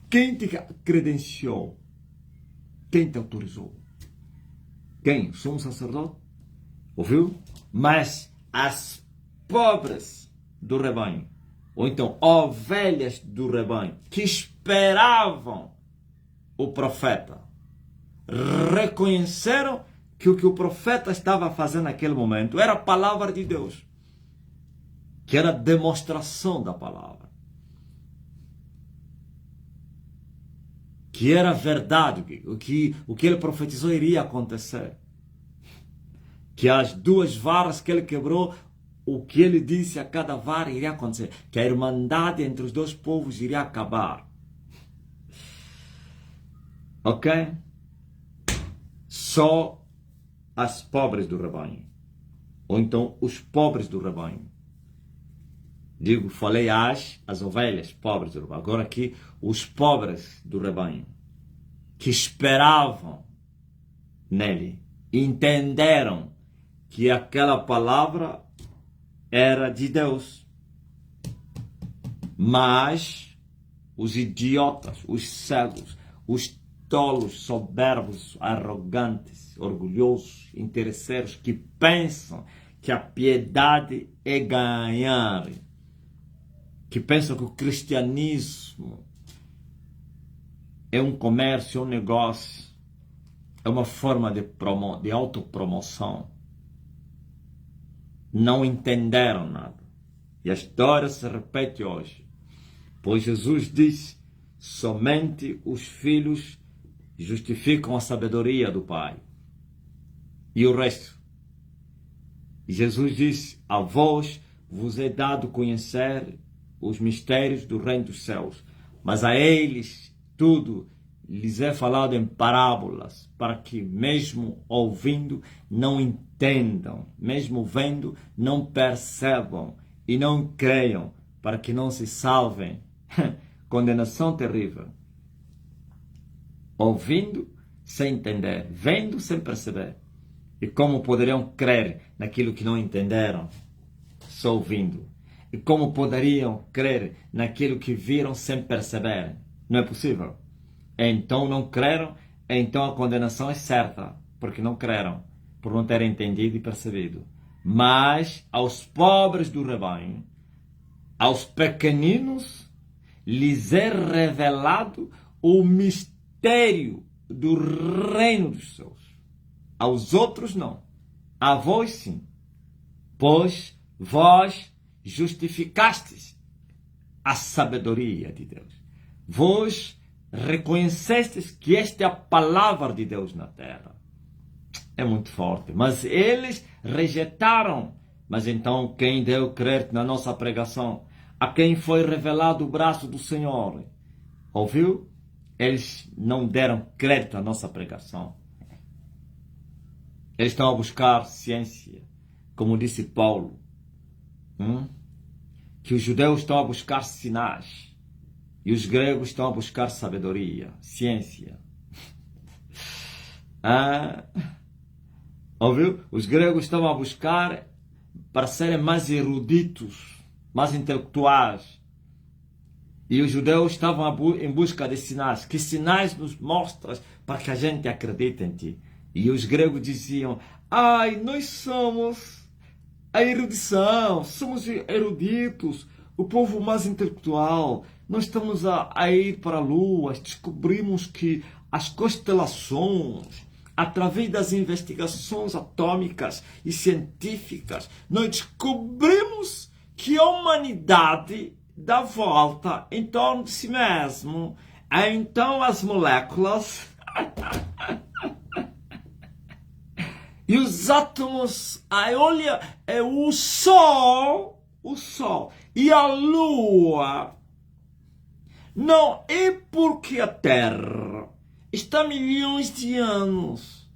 Quem te credenciou? Quem te autorizou? Quem? O sumo sacerdote? Ouviu? Mas as pobres do rebanho, ou então ovelhas do rebanho, que esperavam o profeta, reconheceram que o profeta estava fazendo naquele momento era a palavra de Deus, que era a demonstração da palavra, que era verdade, o que ele profetizou iria acontecer, que as duas varas que ele quebrou, o que ele disse a cada vara iria acontecer, que a irmandade entre os dois povos iria acabar. Ok? Só as pobres do rebanho, ou então os pobres do rebanho. Falei as ovelhas pobres do rebanho. Agora aqui, os pobres do rebanho, que esperavam nele, entenderam que aquela palavra era de Deus. Mas os idiotas, os cegos, os tolos, soberbos, arrogantes, orgulhosos, interesseiros, que pensam que a piedade é ganhar, que pensam que o cristianismo é um comércio, é um negócio, é uma forma de autopromoção, não entenderam nada. E a história se repete hoje. Pois Jesus disse: somente os filhos justificam a sabedoria do Pai. E o resto? E Jesus disse: a vós vos é dado conhecer os mistérios do reino dos céus, mas a eles tudo lhes é falado em parábolas, para que mesmo ouvindo não entendam, mesmo vendo não percebam e não creiam, para que não se salvem. Condenação terrível. Ouvindo sem entender, vendo sem perceber. E como poderiam crer naquilo que não entenderam, só ouvindo? E como poderiam crer naquilo que viram sem perceber? Não é possível. Então não creram, então a condenação é certa, porque não creram, por não terem entendido e percebido. Mas aos pobres do rebanho, aos pequeninos, lhes é revelado o mistério do reino dos céus. Aos outros não. A vós sim. Pois vós justificastes a sabedoria de Deus. Vós reconhecestes que esta é a palavra de Deus na terra. É muito forte. Mas eles rejeitaram. Mas então quem deu crédito na nossa pregação? A quem foi revelado o braço do Senhor? Ouviu? Eles não deram crédito à nossa pregação. Eles estão a buscar ciência. Como disse Paulo. Que os judeus estão a buscar sinais. E os gregos estão a buscar sabedoria, ciência. Ouviu? Os gregos estão a buscar para serem mais eruditos, mais intelectuais. E os judeus estavam em busca de sinais. Que sinais nos mostras para que a gente acredite em ti? E os gregos diziam, nós somos a erudição, somos eruditos, o povo mais intelectual. Nós estamos a ir para a Lua, descobrimos que as constelações, através das investigações atômicas e científicas, nós descobrimos que a humanidade dá volta em torno de si mesmo. Então as moléculas e os átomos, olha, é o Sol e a Lua. Não é porque a Terra está há milhões de anos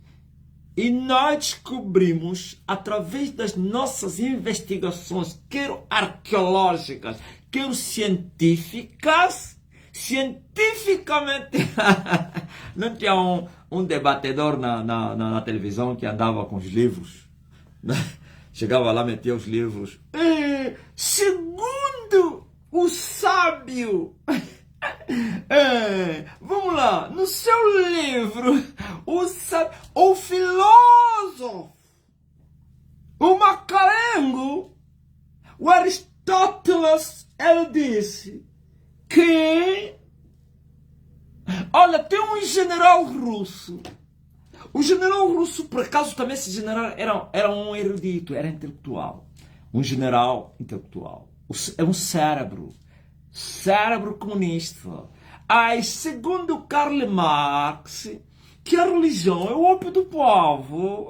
e nós descobrimos, através das nossas investigações, quer arqueológicas, quer científicamente, não tinha um debatedor na televisão que andava com os livros, chegava lá, metia os livros, segundo o sábio, vamos lá, no seu livro, o filósofo, o Macarengo, o Aristóteles, ele disse que, olha, tem um general russo. O general russo, por acaso, também esse general era um erudito, era intelectual. Um general intelectual. É um cérebro comunista. Segundo Karl Marx, que a religião é o ópio do povo.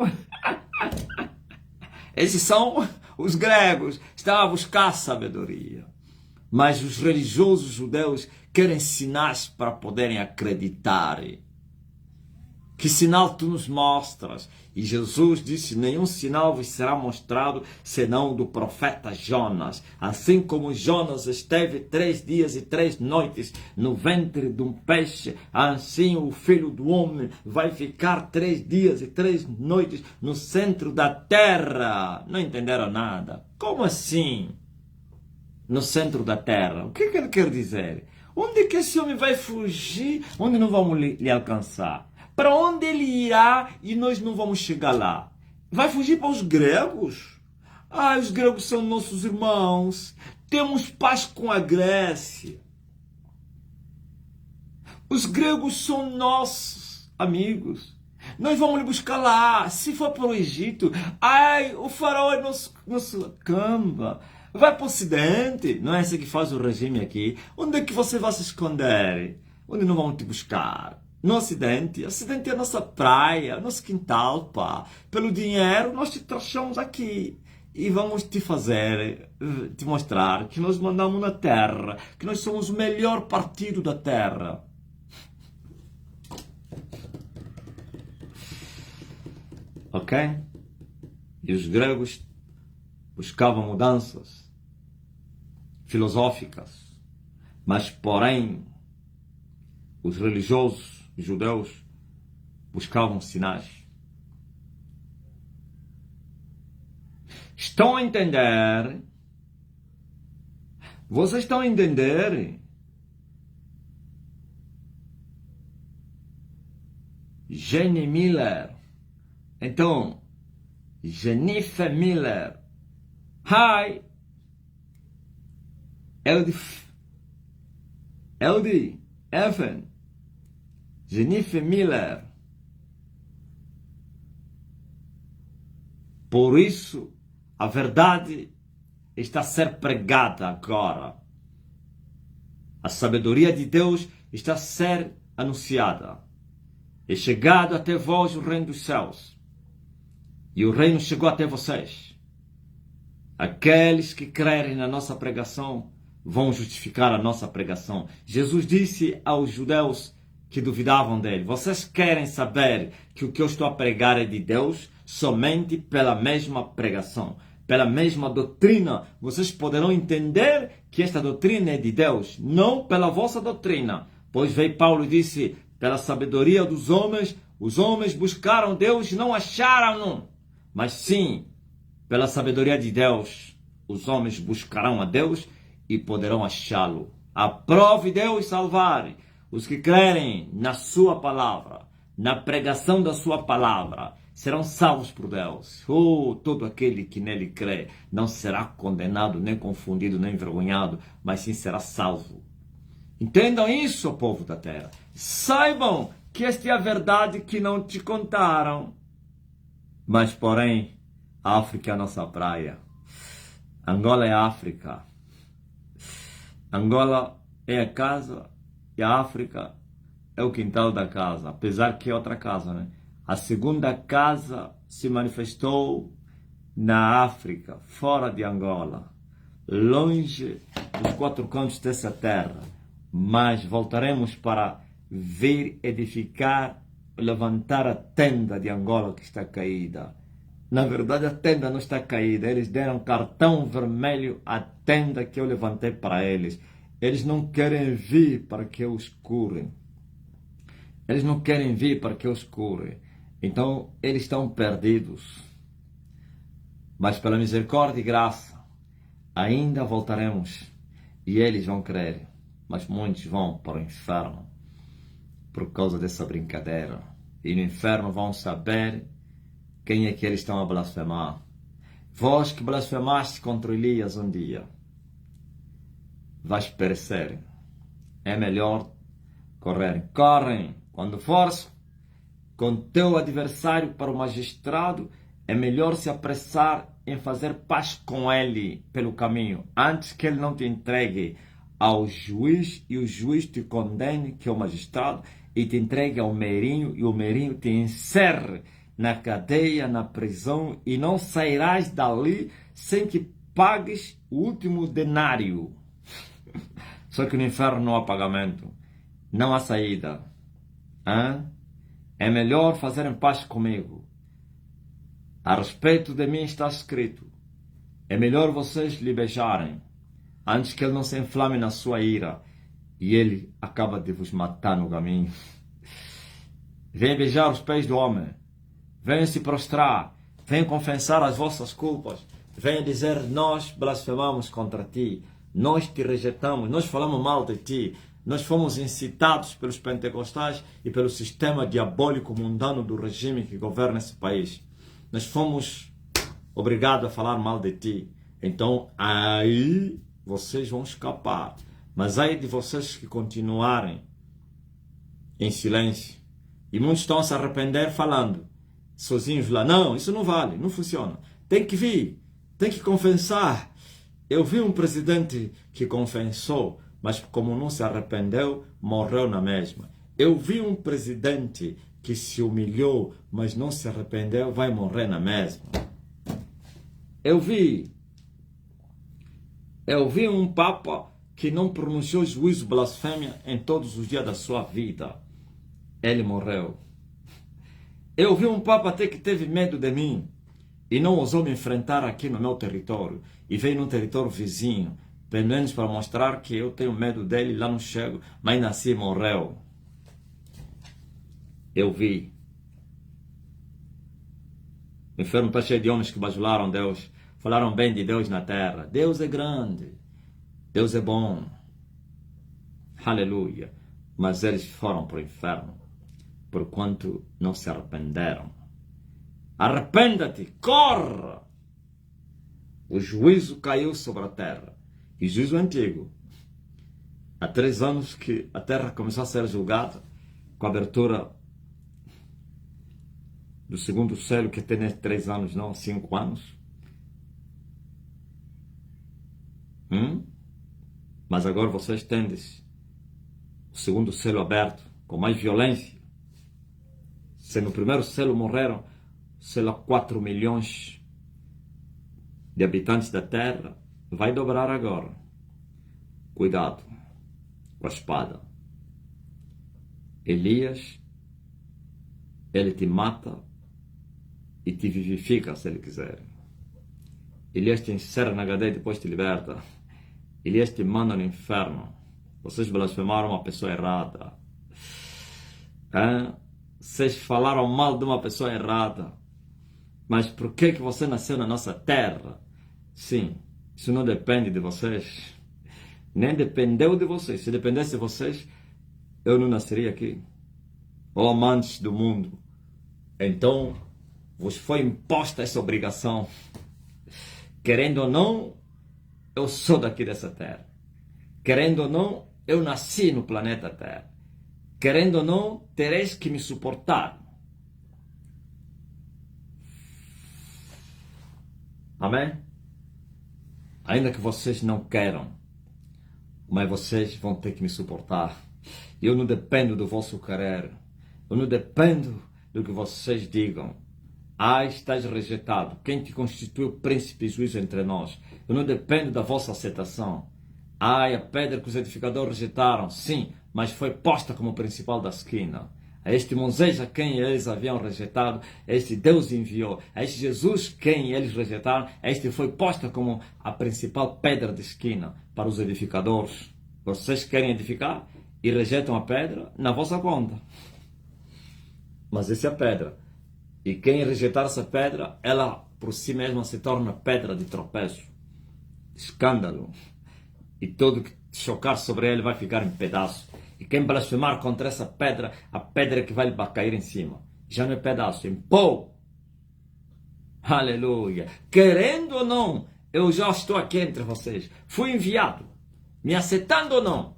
Esses são os gregos, estavam a buscar sabedoria. Mas os religiosos judeus querem sinais para poderem acreditar. Que sinal tu nos mostras? E Jesus disse, nenhum sinal vos será mostrado, senão do profeta Jonas. Assim como Jonas esteve 3 dias e 3 noites no ventre de um peixe, assim o Filho do Homem vai ficar 3 dias e 3 noites no centro da terra. Não entenderam nada? Como assim? No centro da terra? O que ele quer dizer? Onde que esse homem vai fugir? Onde não vamos lhe alcançar? Para onde ele irá e nós não vamos chegar lá? Vai fugir para os gregos? Os gregos são nossos irmãos. Temos paz com a Grécia. Os gregos são nossos amigos. Nós vamos lhe buscar lá. Se for para o Egito, o faraó é nosso camba. Vai para o Ocidente. Não é esse que faz o regime aqui. Onde é que você vai se esconder? Onde não vão te buscar? No Ocidente. O Ocidente é a nossa praia, nosso quintal, pá. Pelo dinheiro, nós te trouxemos aqui. E vamos te mostrar que nós mandamos na terra, que nós somos o melhor partido da terra. Ok? E os gregos buscavam mudanças filosóficas, mas porém os religiosos os judeus buscavam sinais. Estão a entender? Vocês estão a entender? Jenny Miller. Então, Jennifer Miller. Hi. Eldi. Evan. Jennifer Miller. Por isso, a verdade está a ser pregada agora. A sabedoria de Deus está a ser anunciada. É chegado até vós o reino dos céus. E o reino chegou até vocês. Aqueles que crerem na nossa pregação vão justificar a nossa pregação. Jesus disse aos judeus que duvidavam dele: vocês querem saber que o que eu estou a pregar é de Deus? Somente pela mesma pregação, pela mesma doutrina, vocês poderão entender que esta doutrina é de Deus, não pela vossa doutrina. Pois veio Paulo e disse: pela sabedoria dos homens, os homens buscaram Deus e não acharam-no. Mas sim, pela sabedoria de Deus, os homens buscarão a Deus e poderão achá-lo. Aprove Deus salvar os que crerem na sua palavra, na pregação da sua palavra. Serão salvos por Deus. Todo aquele que nele crê não será condenado, nem confundido, nem envergonhado, mas sim será salvo. Entendam isso, povo da terra. Saibam que esta é a verdade que não te contaram. Mas, porém, a África é a nossa praia. Angola é a África. Angola é a casa e a África é o quintal da casa. Apesar que é outra casa, né? A segunda casa se manifestou na África, fora de Angola, longe dos quatro cantos dessa terra. Mas voltaremos para vir edificar, levantar a tenda de Angola que está caída. Na verdade, a tenda não está caída. Eles deram cartão vermelho à tenda que eu levantei para eles. Eles não querem vir para que eu os cure. Eles não querem vir para que eu os cure. Então, eles estão perdidos. Mas pela misericórdia e graça, ainda voltaremos. E eles vão crer. Mas muitos vão para o inferno por causa dessa brincadeira. E no inferno vão saber quem é que eles estão a blasfemar. Vós que blasfemaste contra Elias um dia, vais perecer. É melhor correrem. Correm. Quando fores com teu adversário para o magistrado, é melhor se apressar em fazer paz com ele pelo caminho, antes que ele não te entregue ao juiz e o juiz te condene, que é o magistrado, e te entregue ao meirinho e o meirinho te encerre na cadeia, na prisão, e não sairás dali sem que pagues o último denário. Só que no inferno não há pagamento, não há saída. É melhor fazerem paz comigo. A respeito de mim está escrito: é melhor vocês lhe beijarem, antes que ele não se inflame na sua ira e ele acaba de vos matar no caminho. Venham beijar os pés do homem, venham se prostrar, venham confessar as vossas culpas, venham dizer: nós blasfemamos contra ti, nós te rejeitamos, nós falamos mal de ti, nós fomos incitados pelos pentecostais e pelo sistema diabólico mundano do regime que governa esse país. Nós fomos obrigados a falar mal de ti. Então aí vocês vão escapar. Mas aí de vocês que continuarem em silêncio. E muitos estão a se arrepender falando sozinhos lá: não, isso não vale, não funciona. Tem que vir, tem que confessar. Eu vi um presidente que confessou, mas como não se arrependeu, morreu na mesma. Eu vi um presidente que se humilhou, mas não se arrependeu, vai morrer na mesma. Eu vi um papa que não pronunciou juízo blasfêmia em todos os dias da sua vida. Ele morreu. Eu vi um papa até que teve medo de mim e não ousou me enfrentar aqui no meu território e veio num território vizinho, pelo menos para mostrar que eu tenho medo dele, lá não chego, mas nasci e morreu. Eu vi. O inferno está cheio de homens que bajularam Deus, falaram bem de Deus na terra. Deus é grande, Deus é bom, aleluia. Mas eles foram para o inferno, porquanto não se arrependeram. Arrependa-te, corra! O juízo caiu sobre a terra. E juízo antigo. Há 3 anos que a terra começou a ser julgada, com a abertura do segundo selo, que tem 3 anos, não 5 anos. Mas agora vocês tendem o segundo selo aberto, com mais violência. Se no primeiro selo morreram sei lá, 4 milhões de habitantes da terra, vai dobrar agora. Cuidado com a espada. Elias, ele te mata e te vivifica se ele quiser. Elias te encerra na cadeia e depois te liberta. Elias te manda no inferno. Vocês blasfemaram uma pessoa errada. Vocês falaram mal de uma pessoa errada. Mas por que você nasceu na nossa terra? Sim, isso não depende de vocês. Nem dependeu de vocês. Se dependesse de vocês, eu não nasceria aqui. Ó amantes do mundo. Então, vos foi imposta essa obrigação. Querendo ou não, eu sou daqui dessa terra. Querendo ou não, eu nasci no planeta Terra. Querendo ou não, tereis que me suportar. Amém? Ainda que vocês não queiram, mas vocês vão ter que me suportar. Eu não dependo do vosso querer. Eu não dependo do que vocês digam. Estás rejeitado. Quem te constituiu príncipe e juízo entre nós? Eu não dependo da vossa aceitação. A pedra que os edificadores rejeitaram, sim, mas foi posta como principal da esquina. A este Moisés a quem eles haviam rejeitado, a este Deus enviou. A este Jesus quem eles rejeitaram, a este foi posta como a principal pedra de esquina para os edificadores. Vocês querem edificar e rejeitam a pedra na vossa conta. Mas essa é a pedra. E quem rejeitar essa pedra, ela por si mesma se torna pedra de tropeço, escândalo. E tudo que chocar sobre ele vai ficar em pedaços. E quem blasfemar contra essa pedra, a pedra que vai lhe cair em cima, já não é pedaço, é em pó. Aleluia. Querendo ou não, eu já estou aqui entre vocês. Fui enviado. Me aceitando ou não.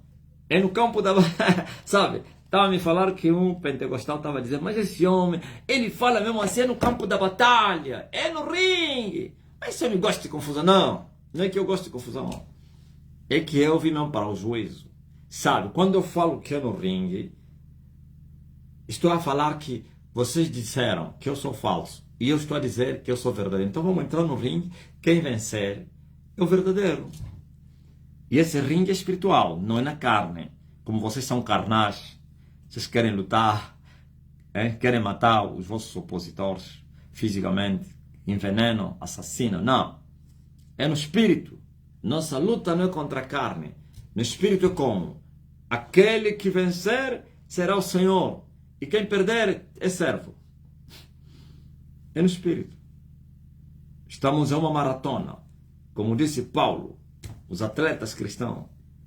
É no campo da... Sabe? Estava a me falar que um pentecostal estava dizendo, mas esse homem, ele fala mesmo assim, é no campo da batalha, é no ringue. Mas eu não gosto de confusão, não. Não é que eu gosto de confusão. É que eu vim não para o juízo. Sabe, quando eu falo que é no ringue, estou a falar que vocês disseram que eu sou falso. E eu estou a dizer que eu sou verdadeiro. Então vamos entrar no ringue. Quem vencer é o verdadeiro. E esse ringue é espiritual, não é na carne. Como vocês são carnais, vocês querem lutar, querem matar os vossos opositores fisicamente, envenenam, assassinam. Não. É no espírito. Nossa luta não é contra a carne. No espírito é como? Aquele que vencer será o Senhor. E quem perder é servo. É no espírito. Estamos em uma maratona. Como disse Paulo, os atletas cristãos,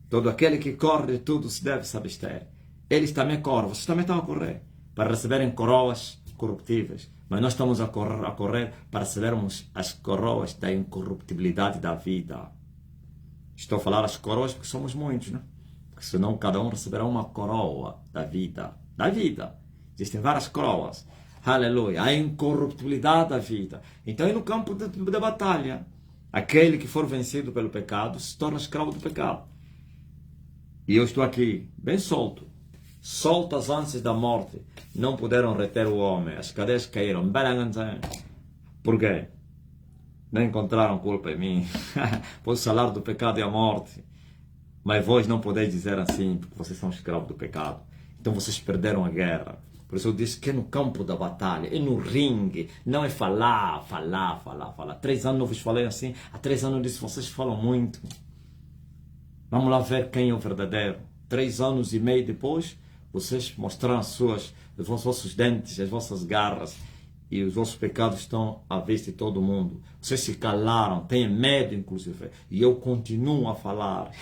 todo aquele que corre de tudo se deve se abster. Eles também correm, vocês também estão a correr, para receberem coroas corruptíveis. Mas nós estamos a correr para recebermos as coroas da incorruptibilidade da vida. Estou a falar as coroas porque somos muitos, né? Porque senão cada um receberá uma coroa da vida. Da vida. Existem várias coroas. Aleluia. A incorruptibilidade da vida. Então é no campo da batalha. Aquele que for vencido pelo pecado se torna escravo do pecado. E eu estou aqui, bem solto. Solto as ânsias da morte. Não puderam reter o homem. As cadeias caíram. Por quê? Não encontraram culpa em mim. Pois o salário do pecado é a morte. Mas vós não podeis dizer assim, porque vocês são escravos do pecado. Então vocês perderam a guerra. Por isso eu disse que é no campo da batalha, é no ringue. Não é falar. 3 anos eu vos falei assim. Há 3 anos eu disse, vocês falam muito. Vamos lá ver quem é o verdadeiro. 3 anos e meio depois, vocês mostraram os vossos dentes, as vossas garras. E os vossos pecados estão à vista de todo mundo. Vocês se calaram, têm medo inclusive. E eu continuo a falar.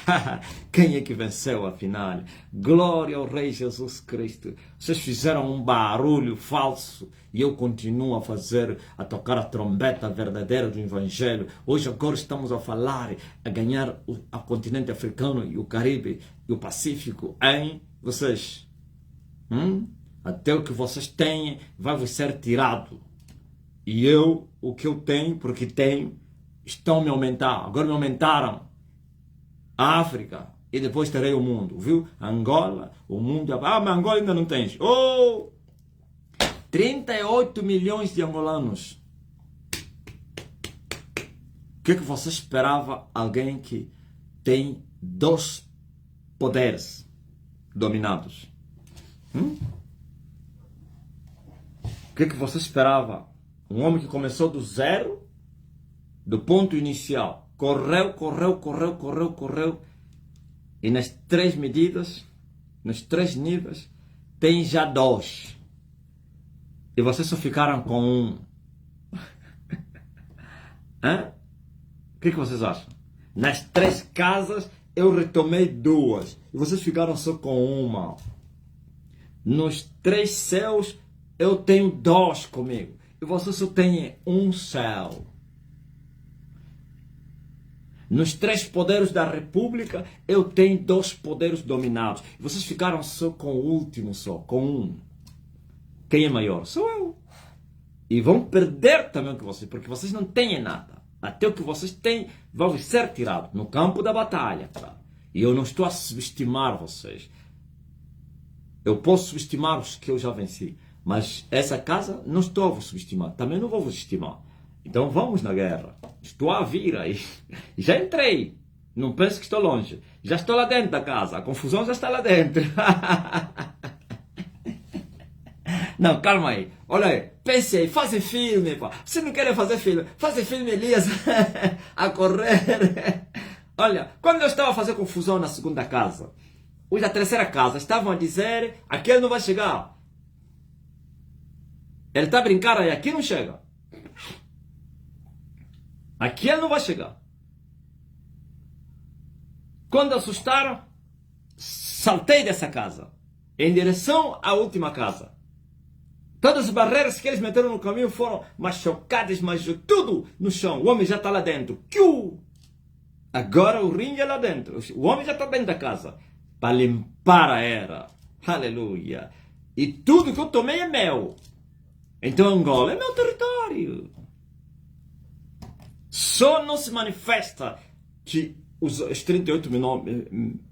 Quem é que venceu afinal? Glória ao Rei Jesus Cristo. Vocês fizeram um barulho falso. E eu continuo a tocar a trombeta verdadeira do Evangelho. Hoje agora estamos a falar, a ganhar o continente africano e o Caribe e o Pacífico em vocês. Até o que vocês têm vai vos ser tirado. E eu, o que eu tenho, porque tenho, estão a me aumentar. Agora me aumentaram. A África. E depois terei o mundo. Viu? Angola, o mundo. Mas Angola ainda não tens. Oh! 38 milhões de angolanos. O que você esperava alguém que tem 2 poderes dominados? O que você esperava? Um homem que começou do zero, do ponto inicial. Correu. E nas 3 medidas, nos 3 níveis, tem já 2. E vocês só ficaram com 1. Hã? O que vocês acham? Nas 3 casas, eu retomei 2. E vocês ficaram só com 1. Nos 3 céus, eu tenho 2 comigo. E vocês só têm 1 céu. Nos 3 poderes da República, eu tenho 2 poderes dominados. E vocês ficaram só com o último, com 1. Quem é maior? Sou eu. E vão perder também com vocês, porque vocês não têm nada. Até o que vocês têm vai ser tirado no campo da batalha. Tá? E eu não estou a subestimar vocês. Eu posso subestimar os que eu já venci. Mas essa casa não estou a vos subestimar. Também não vou vos estimar. Então vamos na guerra. Estou a vir aí. Já entrei. Não pense que estou longe. Já estou lá dentro da casa. A confusão já está lá dentro. Não, calma aí. Olha aí. Pense aí. Fazer filme, pá. Se não querem fazer filme, Elias. A correr. Olha, quando eu estava a fazer confusão na segunda casa, os da terceira casa estavam a dizer: aquele não vai chegar. Ele está a brincar aí. Aqui não chega. Aqui ele não vai chegar. Quando assustaram, saltei dessa casa em direção à última casa. Todas as barreiras que eles meteram no caminho foram machucadas, mas tudo no chão. O homem já está lá dentro. Agora o ringue é lá dentro. O homem já está dentro da casa. Para limpar a era. Aleluia. E tudo que eu tomei é meu. Então Angola é meu território. Só não se manifesta que os 38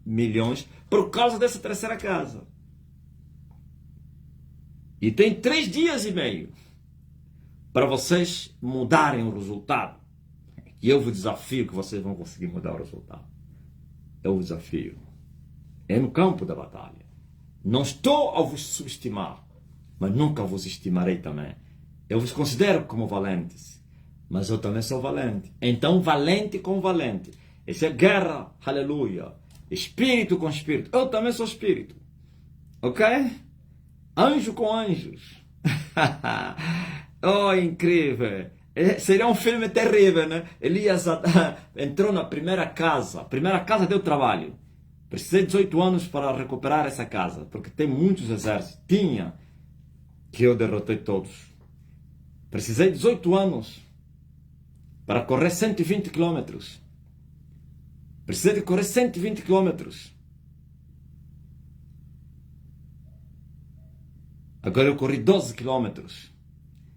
milhões por causa dessa terceira casa. E tem 3 dias e meio para vocês mudarem o resultado. E eu vos desafio que vocês vão conseguir mudar o resultado. Eu vos desafio. É no campo da batalha. Não estou a vos subestimar, mas nunca vos estimarei também. Eu vos considero como valentes. Mas eu também sou valente. Então, valente com valente. Isso é guerra, aleluia. Espírito com espírito. Eu também sou espírito. Ok? Anjo com anjos. Oh, incrível. Seria um filme terrível, né? Elias entrou na primeira casa. A primeira casa deu trabalho. Precisei de 18 anos para recuperar essa casa. Porque tem muitos exércitos. Tinha. Que eu derrotei todos. Precisei de 18 anos para correr 120 quilômetros. Precisei de correr 120 quilômetros. Agora eu corri 12 quilômetros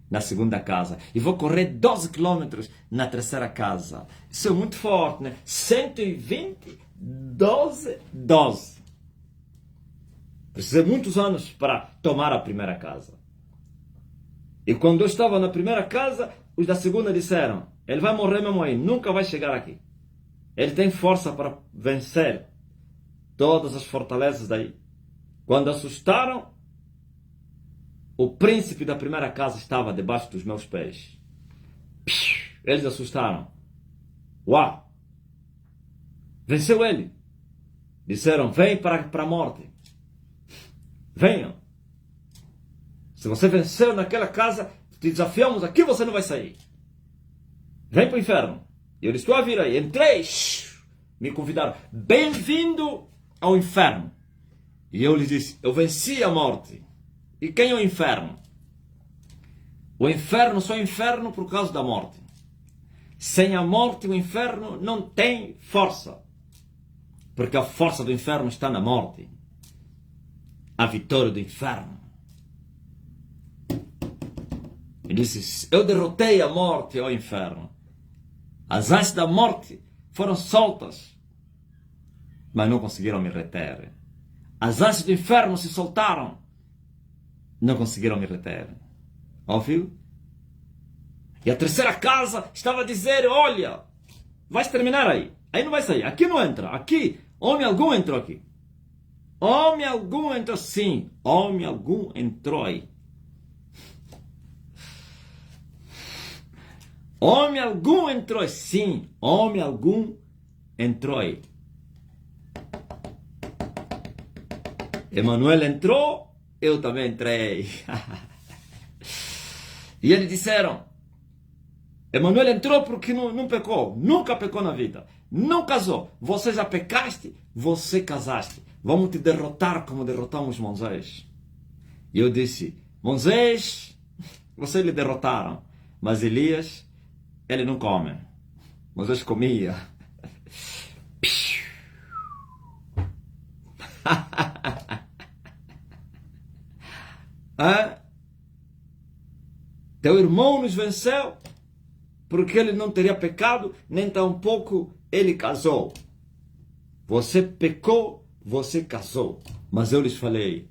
na segunda casa. E vou correr 12 quilômetros na terceira casa. Isso é muito forte, né? 120, 12, 12. Precisei de muitos anos para tomar a primeira casa. E quando eu estava na primeira casa, os da segunda disseram: ele vai morrer mesmo aí, nunca vai chegar aqui. Ele tem força para vencer todas as fortalezas daí. Quando assustaram, o príncipe da primeira casa estava debaixo dos meus pés. Eles assustaram. Uau! Venceu ele. Disseram: vem para a morte. Venham. Se você venceu naquela casa, te desafiamos aqui, você não vai sair. Vem para o inferno. E eu disse: estou a vir aí. Entrei. Me convidaram. Bem-vindo ao inferno. E eu lhes disse: eu venci a morte. E quem é o inferno? O inferno só é inferno por causa da morte. Sem a morte, o inferno não tem força. Porque a força do inferno está na morte. A vitória do inferno. Ele disse: eu derrotei a morte, ó inferno. As asas da morte foram soltas, mas não conseguiram me reter. As asas do inferno se soltaram, não conseguiram me reter. Ouviu? E a terceira casa estava a dizer, olha, vais terminar aí. Aí não vai sair. Aqui não entra. Aqui, homem algum entrou aqui. Homem algum entrou, sim. Homem algum entrou aí. Homem algum entrou, sim. Homem algum entrou aí. Emanuel entrou, eu também entrei. E eles disseram, Emanuel entrou porque não pecou, nunca pecou na vida, não casou. Você já pecaste, você casaste. Vamos te derrotar como derrotamos Moisés. E eu disse, Moisés, vocês lhe derrotaram, mas Elias, ele não come. Moisés comia. Teu irmão nos venceu porque ele não teria pecado, nem tampouco ele casou. Você pecou, você casou. Mas eu lhes falei,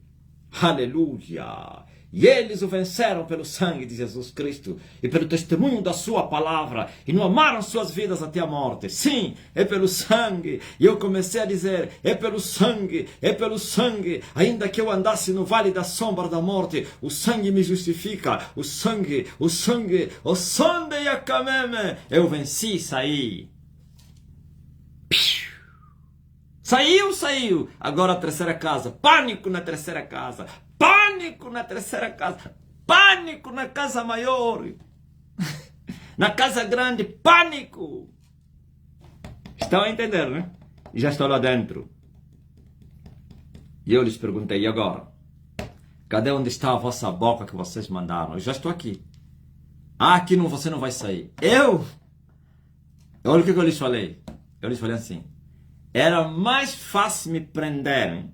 aleluia! E eles o venceram pelo sangue de Jesus Cristo e pelo testemunho da sua palavra e não amaram suas vidas até a morte. Sim, é pelo sangue. E eu comecei a dizer, é pelo sangue, é pelo sangue. Ainda que eu andasse no vale da sombra da morte, o sangue me justifica. O sangue, o sangue, o sangue e a cameme. Eu venci e saí. Saiu. Agora a terceira casa. Pânico na terceira casa. Pânico na terceira casa. Pânico na casa maior. Na casa grande. Pânico. Estão a entender, né? Já estou lá dentro. E eu lhes perguntei, e agora? Cadê onde está a vossa boca que vocês mandaram? Eu já estou aqui. Ah, aqui não, você não vai sair. Olha o que eu lhes falei. Eu lhes falei assim. Era mais fácil me prenderem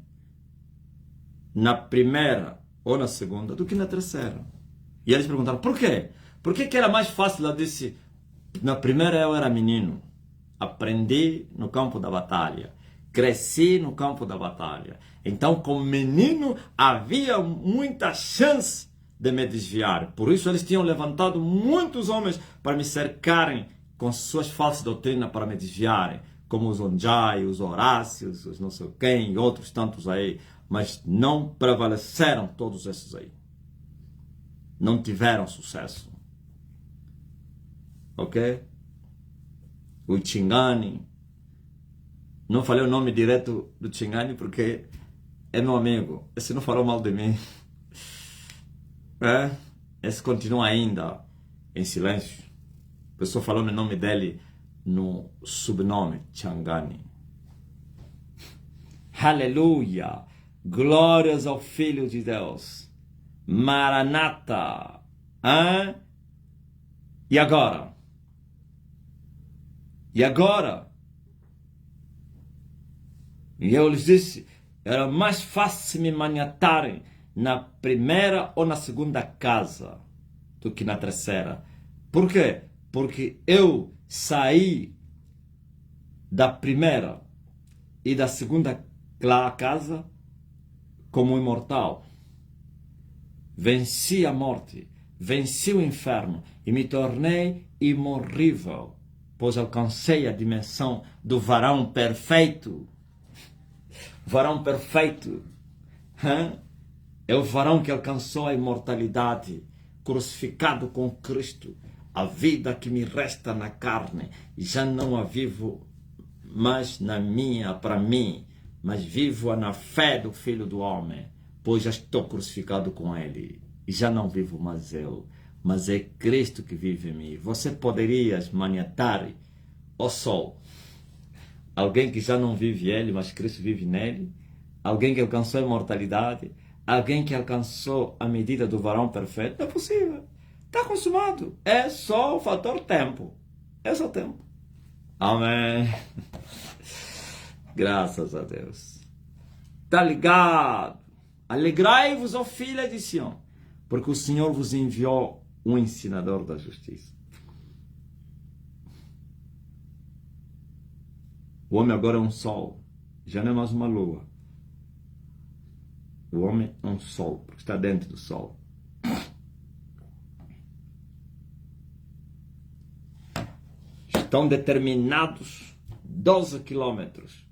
na primeira ou na segunda do que na terceira. E eles perguntaram, por quê? Por que era mais fácil? Eu disse, na primeira eu era menino. Aprendi no campo da batalha. Cresci no campo da batalha. Então, como menino, havia muita chance de me desviar. Por isso, eles tinham levantado muitos homens para me cercarem com suas falsas doutrinas para me desviarem. Como os Onjai, os Horácios, os não sei quem, e outros tantos aí. Mas não prevaleceram todos esses aí. Não tiveram sucesso. Ok? O Chingani. Não falei o nome direto do Chingani porque é meu amigo. Esse não falou mal de mim. Esse continua ainda em silêncio. A pessoa falou o nome dele no subnome, Changani. Aleluia! Glórias ao Filho de Deus. Maranata. E agora? E agora? E eu lhes disse, era mais fácil me maniatarem na primeira ou na segunda casa do que na terceira. Por quê? Porque eu saí da primeira e da segunda casa como imortal. Venci a morte, venci o inferno e me tornei imorrível, pois alcancei a dimensão do varão perfeito. Varão perfeito. É o varão que alcançou a imortalidade, crucificado com Cristo. A vida que me resta na carne, já não a vivo mais na minha, para mim, mas vivo-a na fé do Filho do Homem, pois já estou crucificado com Ele. E já não vivo mais eu, mas é Cristo que vive em mim. Você poderia maniatar o sol. Alguém que já não vive Ele, mas Cristo vive nele. Alguém que alcançou a imortalidade. Alguém que alcançou a medida do varão perfeito. Não é possível. Está consumado. É só o fator tempo. É só tempo. Amém. Graças a Deus. Está ligado? Alegrai-vos, ó filha de Sião, porque o Senhor vos enviou um ensinador da justiça. O homem agora é um sol. Já não é mais uma lua. O homem é um sol, porque está dentro do sol. Estão determinados 12 quilômetros.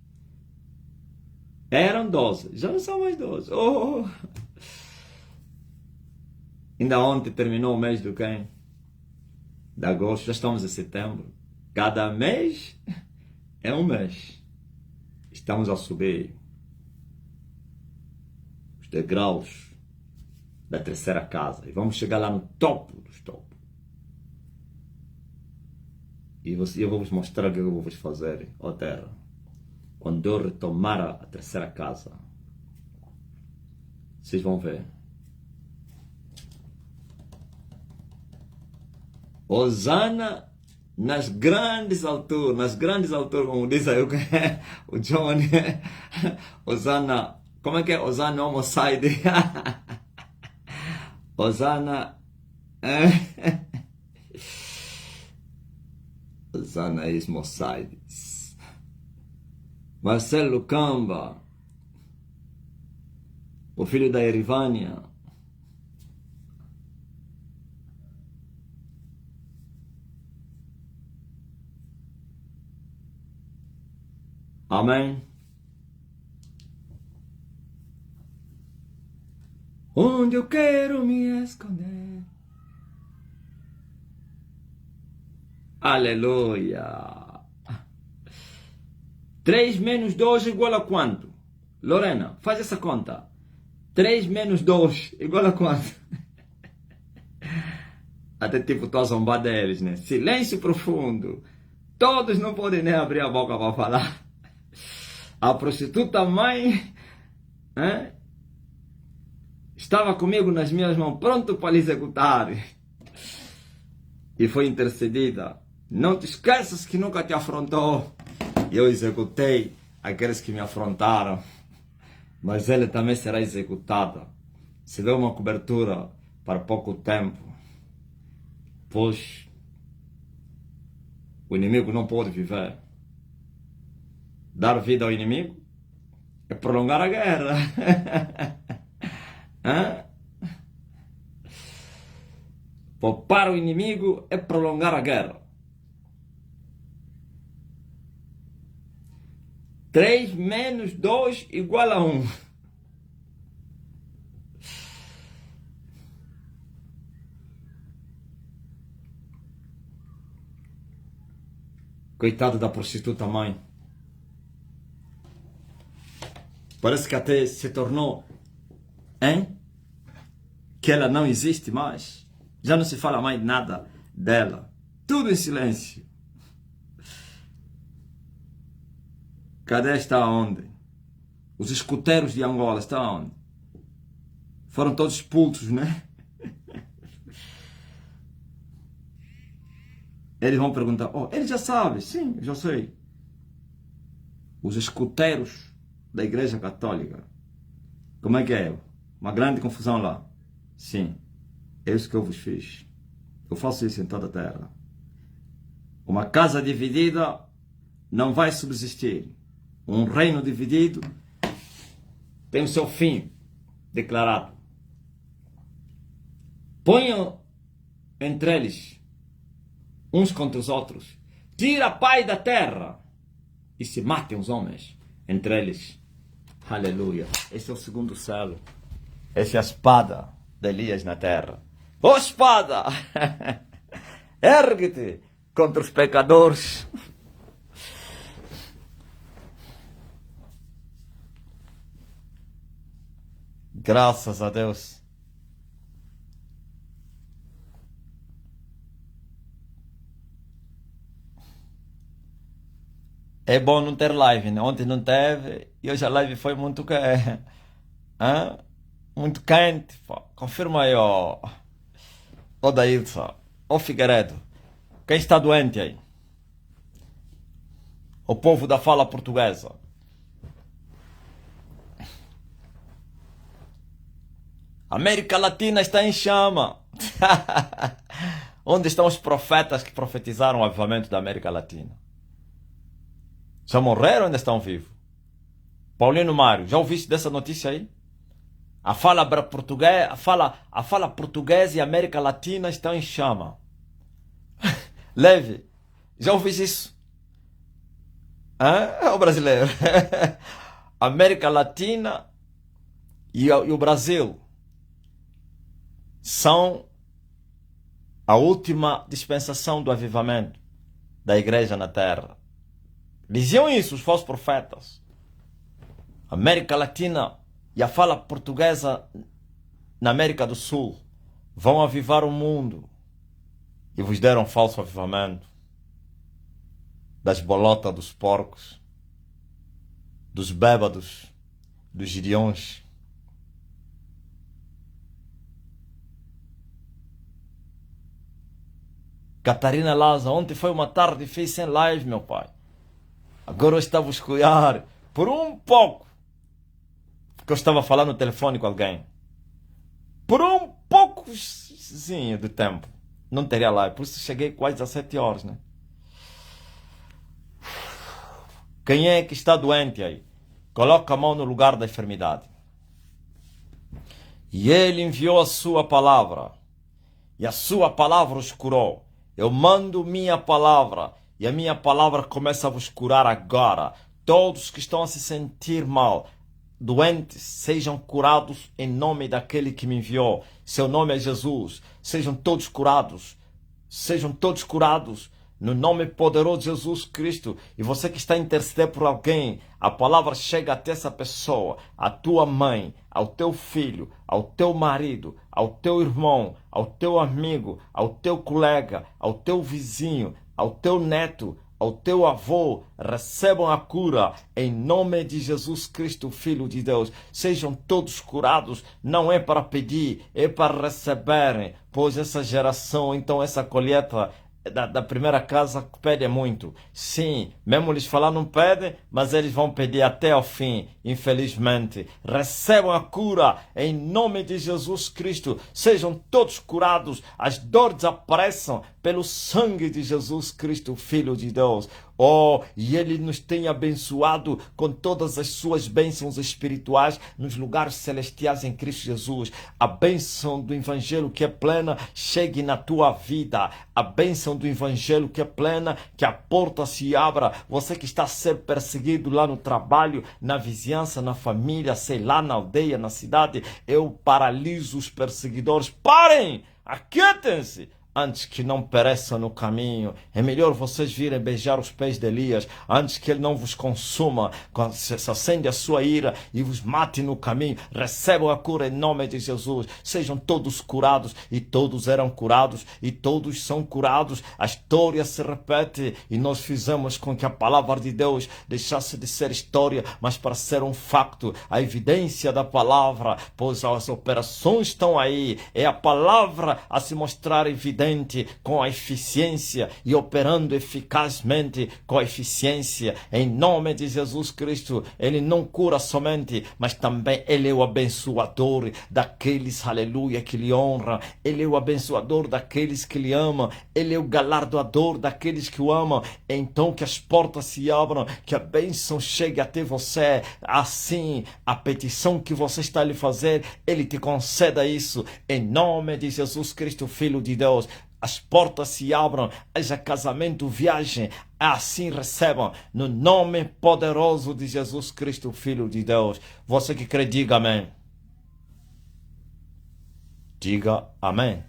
Eram 12, já não são mais 12. Oh. Ainda ontem terminou o mês do quem? De agosto, já estamos em setembro. Cada mês é um mês. Estamos a subir os degraus da terceira casa. E vamos chegar lá no topo dos topos. E eu vou vos mostrar o que eu vou vos fazer, ó terra. Quando eu retomar a terceira casa. Vocês vão ver. Osana nas grandes alturas, como diz aí o Johnny. Osana, como é que é? Osana homicide. Osana. Osana Ismocides. Marcelo Camba, o filho da Erivânia. Amém. Onde eu quero me esconder. Aleluia. 3 menos 2 igual a quanto? Lorena, faz essa conta. 3 menos 2 igual a quanto? Até tipo, estou a zombar deles, né? Silêncio profundo. Todos não podem nem abrir a boca para falar. A prostituta mãe estava comigo nas minhas mãos, pronto para lhe executar. E foi intercedida. Não te esqueças que nunca te afrontou. Eu executei aqueles que me afrontaram. Mas ele também será executado. Se deu uma cobertura para pouco tempo. Pois o inimigo não pode viver. Dar vida ao inimigo é prolongar a guerra. Poupar o inimigo é prolongar a guerra. 3 menos 2 igual a 1. Coitado da prostituta mãe. Parece que até se tornou, que ela não existe mais. Já não se fala mais nada dela. Tudo em silêncio. Cadê está onde? Os escuteiros de Angola estão onde? Foram todos expulsos, né? Eles vão perguntar, ele já sabe. Sim, eu já sei. Os escuteiros da Igreja Católica. Como é que é? Uma grande confusão lá. Sim, é isso que eu vos fiz. Eu faço isso em toda a terra. Uma casa dividida não vai subsistir. Um reino dividido tem o seu fim declarado. Ponham entre eles, uns contra os outros. Tira a paz da terra e se matem os homens entre eles. Aleluia. Esse é o segundo selo. Essa é a espada de Elias na terra. Ó espada! Ergue-te contra os pecadores. Graças a Deus. É bom não ter live, né? Ontem não teve e hoje a live foi muito muito quente. Pô. Confirma aí, ó Daílson, ó Figueiredo. Quem está doente aí? O povo da fala portuguesa. América Latina está em chama. Onde estão os profetas que profetizaram o avivamento da América Latina? Já morreram ou ainda estão vivos? Paulino Mário, já ouviste dessa notícia aí? A fala portuguesa e a América Latina estão em chama. Leve, Já ouviste isso? O brasileiro. América Latina e o Brasil são a última dispensação do avivamento da igreja na terra. Diziam isso os falsos profetas. América Latina e a fala portuguesa na América do Sul vão avivar o mundo. E vos deram falso avivamento. Das bolotas dos porcos, dos bêbados, dos giriões. Catarina Laza, ontem foi uma tarde difícil sem live, meu pai. Agora eu estava a escolher por um pouco. Porque eu estava falando no telefone com alguém. Por um poucozinho de tempo. Não teria live. Por isso cheguei quase 17 horas, né? Quem é que está doente aí? Coloca a mão no lugar da enfermidade. E ele enviou a sua palavra. E a sua palavra os curou. Eu mando minha palavra. E a minha palavra começa a vos curar agora. Todos que estão a se sentir mal, doentes, sejam curados em nome daquele que me enviou. Seu nome é Jesus. Sejam todos curados. Sejam todos curados. No nome poderoso de Jesus Cristo. E você que está a interceder por alguém, a palavra chega até essa pessoa, a tua mãe, ao teu filho, ao teu marido, ao teu irmão, ao teu amigo, ao teu colega, ao teu vizinho, ao teu neto, ao teu avô. Recebam a cura em nome de Jesus Cristo, Filho de Deus. Sejam todos curados. Não é para pedir, é para receberem. Pois essa geração, então essa colheita da primeira casa pede muito. Sim, mesmo eles falar não pedem, mas eles vão pedir até ao fim, infelizmente. Recebam a cura em nome de Jesus Cristo. Sejam todos curados. As dores desapareçam pelo sangue de Jesus Cristo, Filho de Deus. Oh, e Ele nos tem abençoado com todas as suas bênçãos espirituais nos lugares celestiais em Cristo Jesus. A bênção do Evangelho que é plena chegue na tua vida. A bênção do Evangelho que é plena, que a porta se abra. Você que está a ser perseguido lá no trabalho, na vizinhança, na família, sei lá, na aldeia, na cidade, eu paraliso os perseguidores. Parem! Aquietem-se! Antes que não pereçam no caminho. É melhor vocês virem beijar os pés de Elias, antes que ele não vos consuma, se acende a sua ira e vos mate no caminho. Recebam a cura em nome de Jesus. Sejam todos curados, e todos eram curados, e todos são curados. A história se repete, e nós fizemos com que a palavra de Deus deixasse de ser história, mas para ser um facto, a evidência da palavra, pois as operações estão aí. É a palavra a se mostrar evidente, com a eficiência e operando eficazmente com a eficiência em nome de Jesus Cristo. Ele não cura somente, mas também Ele é o abençoador daqueles, aleluia, que lhe honram. Ele é o abençoador daqueles que lhe amam. Ele é o galardoador daqueles que o amam. Então que as portas se abram, que a bênção chegue até você. Assim, a petição que você está a lhe fazer, Ele te conceda isso em nome de Jesus Cristo, Filho de Deus. As portas se abram, haja casamento, viagem, assim recebam, no nome poderoso de Jesus Cristo, Filho de Deus. Você que crê, diga amém. Diga amém.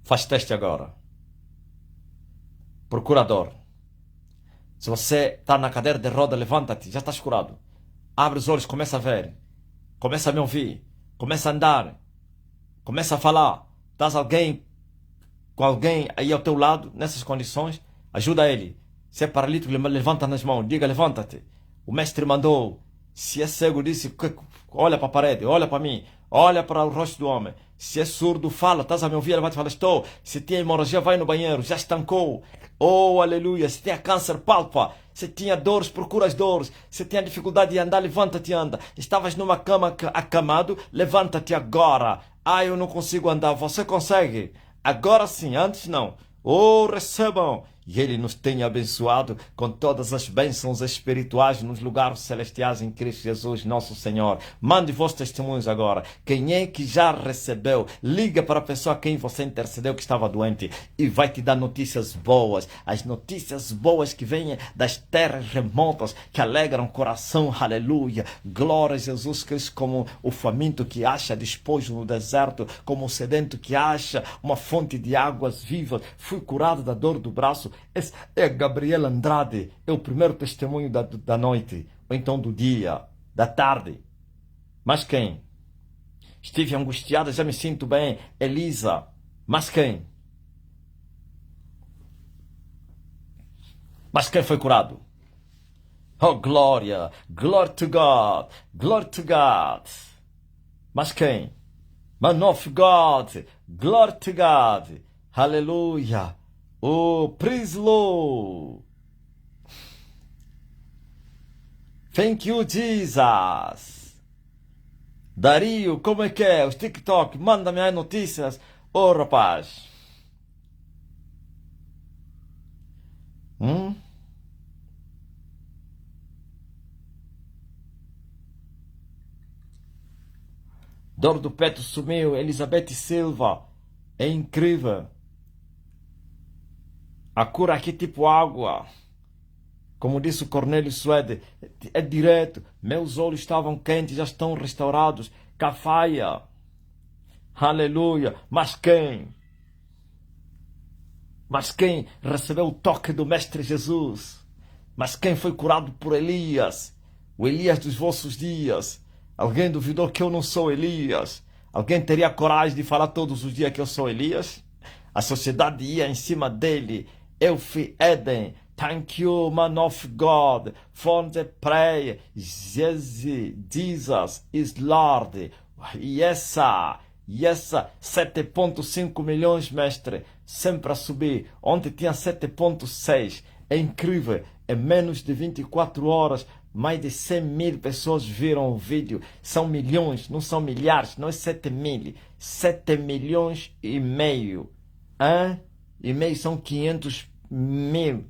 Faz teste agora. Procurador. Se você está na cadeira de roda, levanta-te, já estás curado. Abre os olhos, começa a ver. Começa a me ouvir. Começa a andar, começa a falar. Estás com alguém aí ao teu lado, nessas condições, ajuda ele. Se é paralítico, levanta nas mãos, diga levanta-te. O mestre mandou. Se é cego, disse olha para a parede, olha para mim, olha para o rosto do homem. Se é surdo, fala, estás a me ouvir, levanta e fala, estou. Se tinha hemorragia, vai no banheiro, já estancou. Oh, aleluia. Se tinha câncer, palpa. Se tinha dores, procura as dores. Se tinha dificuldade de andar, levanta-te e anda. Estavas numa cama acamado, levanta-te agora. Ah, eu não consigo andar. Você consegue? Agora sim, antes não. Oh, recebam. e Ele nos tem abençoado com todas as bênçãos espirituais nos lugares celestiais em Cristo Jesus, nosso Senhor. Mande vossos testemunhos agora. Quem é que já recebeu? Liga para a pessoa a quem você intercedeu que estava doente e vai te dar notícias boas. As notícias boas que vêm das terras remotas, que alegram o coração. Aleluia. Glória a Jesus Cristo, como o faminto que acha despojo no deserto, como o sedento que acha uma fonte de águas vivas. Fui curado da dor do braço. Esse é Gabriel Andrade. É o primeiro testemunho da noite, ou então do dia, da tarde. Mas quem? Estive angustiada, já me sinto bem. Elisa. Mas quem? Mas quem foi curado? Oh, glória! Glory to God! Glory to God! Mas quem? Man of God! Glory to God! Aleluia! Oh, praise Lord! Thank you, Jesus! Dario, como é que é? Os TikTok, manda-me aí notícias. Oh, rapaz! Dor do peito sumiu. Elizabeth Silva. É incrível. A cura aqui tipo água. Como disse o Cornélio Suede, é direto. Meus olhos estavam quentes, já estão restaurados. Cafaia. Aleluia. Mas quem? Mas quem recebeu o toque do Mestre Jesus? Mas quem foi curado por Elias? O Elias dos vossos dias. Alguém duvidou que eu não sou Elias? Alguém teria coragem de falar todos os dias que eu sou Elias? A sociedade ia em cima dele. Elfi Eden. Thank you, man of God, for the prayer. Jesus is Lord. Yes, sir. Yes, sir. 7,5 milhões, mestre. Sempre a subir. Ontem tinha 7,6. É incrível. Em menos de 24 horas, mais de 100 mil pessoas viram o vídeo. São milhões, não são milhares, não é 7 mil. 7 milhões e meio. E meio são 500 mil.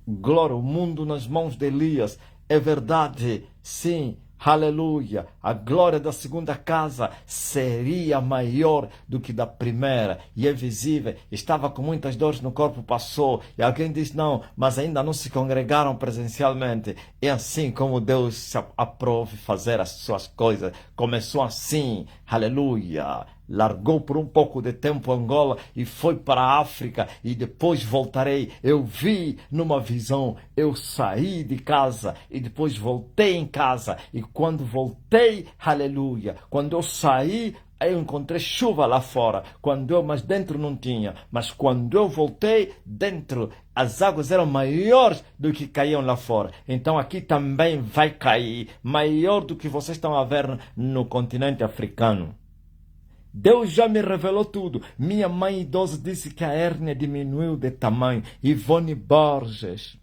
Glória, o mundo nas mãos de Elias. É verdade, sim. Aleluia! A glória da segunda casa seria maior do que da primeira. E é visível. Estava com muitas dores no corpo, passou. E alguém diz, não, mas ainda não se congregaram presencialmente. É assim como Deus se aprove fazer as suas coisas. Começou assim. Aleluia! Largou por um pouco de tempo Angola e foi para a África e depois voltarei. Eu vi numa visão, eu saí de casa e depois voltei em casa. E quando voltei, aleluia, quando eu saí, eu encontrei chuva lá fora, mas dentro não tinha. Mas quando eu voltei, dentro as águas eram maiores do que caíam lá fora. Então aqui também vai cair, maior do que vocês estão a ver no continente africano. Deus já me revelou tudo. Minha mãe idosa disse que a hérnia diminuiu de tamanho. Ivone Borges.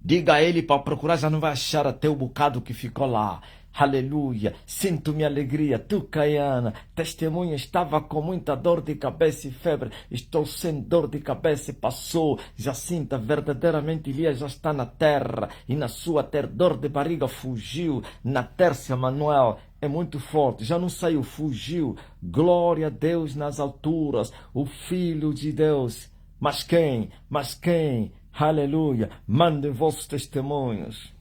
Diga a ele para procurar, já não vai achar até o bocado que ficou lá. Aleluia. Sinto minha alegria. Tu, Caiana, testemunha, estava com muita dor de cabeça e febre. Estou sem dor de cabeça e passou. Jacinta, verdadeiramente Elias já está na terra. E na sua terra, dor de barriga fugiu. Na Tércia, Manuel, é muito forte. Já não saiu, fugiu. Glória a Deus nas alturas. O Filho de Deus. Mas quem? Mas quem? Aleluia. Mandem vossos testemunhos.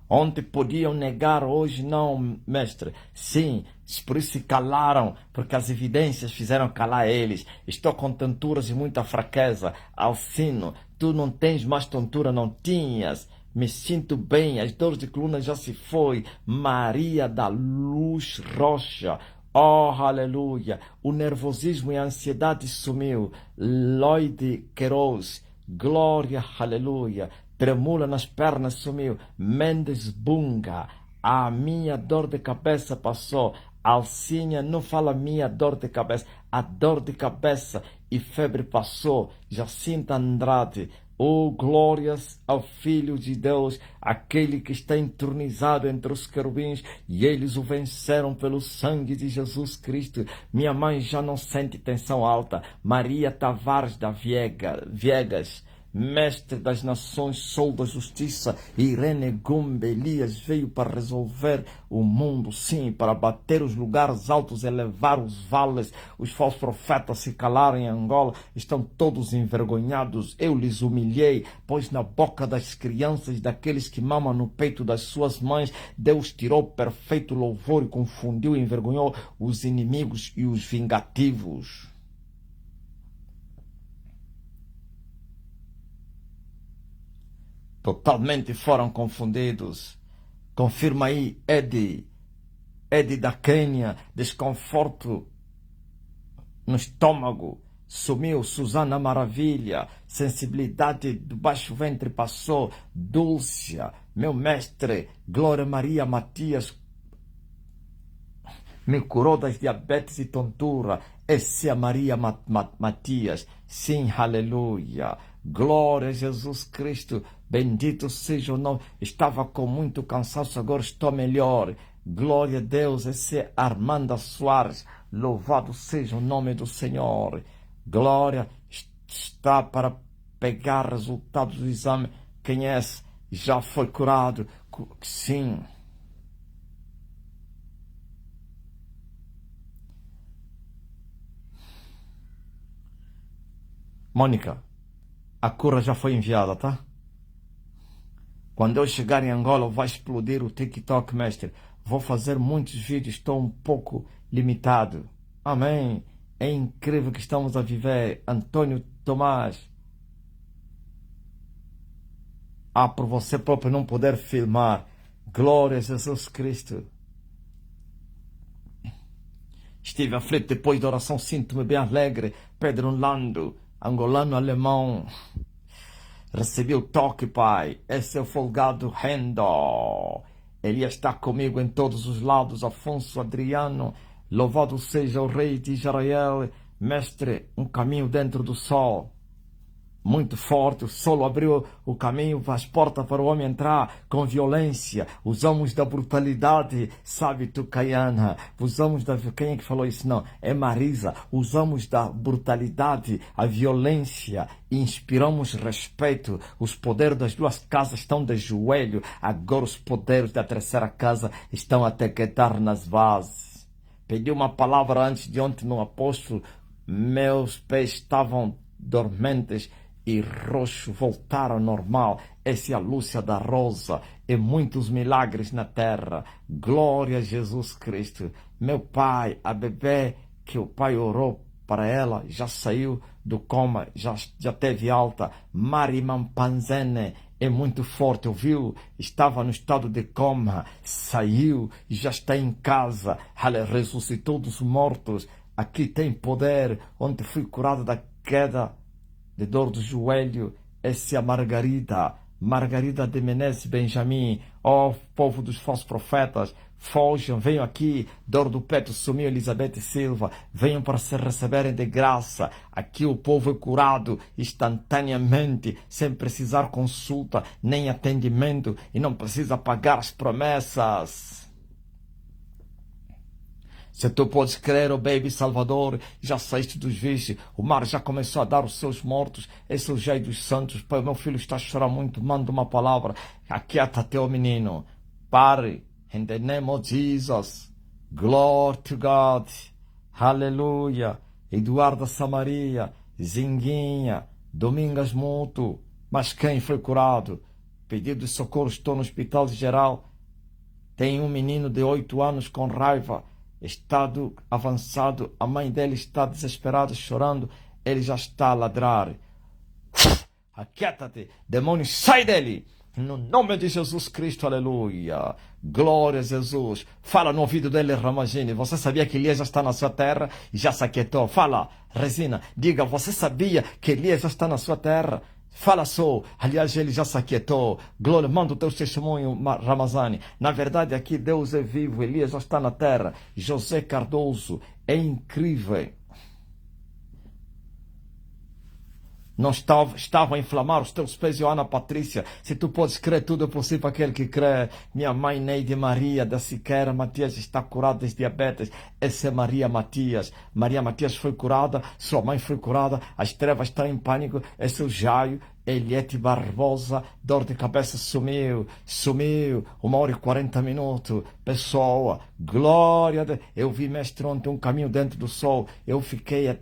Ontem podiam negar, hoje não, mestre. Sim, por isso se calaram, porque as evidências fizeram calar eles. Estou com tonturas e muita fraqueza. Alcino, tu não tens mais tontura, não tinhas. Me sinto bem, as dores de coluna já se foi. Maria da Luz Rocha. Oh, aleluia. O nervosismo e a ansiedade sumiu. Lloyd Queiroz. Glória, aleluia. Tremula nas pernas sumiu. Mendes Bunga. A minha dor de cabeça passou. Alcínia, não fala minha dor de cabeça. A dor de cabeça e febre passou. Jacinta Andrade. Oh, glórias ao Filho de Deus, aquele que está entronizado entre os querubins, e eles o venceram pelo sangue de Jesus Cristo. Minha mãe já não sente tensão alta. Maria Tavares da Viegas, mestre das nações, sol da justiça. Irene Gumbe, Elias veio para resolver o mundo, sim, para bater os lugares altos, elevar os vales. Os falsos profetas se calaram em Angola, estão todos envergonhados. Eu lhes humilhei, pois na boca das crianças, daqueles que mamam no peito das suas mães, Deus tirou perfeito louvor e confundiu e envergonhou os inimigos e os vingativos. Totalmente foram confundidos. Confirma aí, Eddie da Quênia, desconforto no estômago. Sumiu. Susana Maravilha, sensibilidade do baixo ventre passou. Dúlcia, meu mestre. Glória Maria Matias me curou das diabetes e tontura. Essa é a Maria Matias. Sim, aleluia. Glória a Jesus Cristo. Bendito seja o nome. Estava com muito cansaço, agora estou melhor. Glória a Deus. Essa é Armanda Soares. Louvado seja o nome do Senhor. Glória. Está para pegar resultados do exame. Quem é? Já foi curado. Sim. Mônica, a cura já foi enviada, tá? Quando eu chegar em Angola, vai explodir o TikTok, mestre. Vou fazer muitos vídeos, estou um pouco limitado. Amém. É incrível que estamos a viver. Antônio Tomás. Por você próprio não poder filmar. Glória a Jesus Cristo. Estive aflito depois da oração, sinto-me bem alegre. Pedro Lando, angolano alemão. Recebi o toque, Pai. Esse é o folgado Rendo. Ele está comigo em todos os lados. Afonso Adriano. Louvado seja o Rei de Israel. Mestre, um caminho dentro do sol. Muito forte, o sol abriu o caminho, as portas para o homem entrar com violência. Usamos da brutalidade, sabe tu, Caiana? Usamos da... Quem é que falou isso? Não, é Marisa. Usamos da brutalidade, a violência, e inspiramos respeito. Os poderes das duas casas estão de joelho. Agora os poderes da terceira casa estão a tequetar nas bases. Pedi uma palavra antes de ontem no apóstolo. Meus pés estavam dormentes e roxo, voltaram ao normal. Essa é a Lúcia da Rosa. E muitos milagres na terra. Glória a Jesus Cristo. Meu pai, a bebê que o pai orou para ela, já saiu do coma, já teve alta. Mariman Panzene é muito forte, ouviu? Estava no estado de coma, saiu e já está em casa. Ela ressuscitou dos mortos. Aqui tem poder. Ontem fui curado da queda de dor do joelho. Essa é a Margarida de Menezes Benjamin. Ó, povo dos falsos profetas, fogem, venham aqui. Dor do peito sumiu, Elizabeth Silva. Venham para se receberem de graça. Aqui o povo é curado instantaneamente, sem precisar consulta nem atendimento, e não precisa pagar as promessas. Se tu podes crer, oh baby Salvador, já saíste dos vícios, o mar já começou a dar os seus mortos, esse é o jeito dos santos. Pai, meu filho está a chorar muito, manda uma palavra, aquieta-te, oh menino, pare, in the name of Jesus, glory to God, aleluia. Eduarda Samaria, Zinguinha, Domingas Muto, mas quem foi curado? Pedido de socorro, estou no hospital geral, tem um menino de 8 anos com raiva, estado avançado, a mãe dele está desesperada, chorando, ele já está a ladrar. Aquieta-te, demônio, sai dele! No nome de Jesus Cristo, aleluia. Glória a Jesus. Fala no ouvido dele, Ramagine. Você sabia que Elias já está na sua terra e já se aquietou? Fala, Resina, diga, você sabia que Elias já está na sua terra? Fala só, aliás, ele já se aquietou. Glória, manda o teu testemunho, Ramazani. Na verdade, aqui Deus é vivo, Elias já está na terra. José Cardoso, é incrível. Não estava a inflamar os teus pés, Joana Patrícia. Se tu podes crer, tudo é possível para aquele que crê. Minha mãe Neide Maria da Siqueira Matias está curada de diabetes. Essa é Maria Matias. Maria Matias foi curada, sua mãe foi curada, as trevas estão em pânico. Esse é o Jaio. Eliette Barbosa, dor de cabeça sumiu, 1h40. Pessoa, glória a Deus. Eu vi, mestre, ontem um caminho dentro do sol. Eu fiquei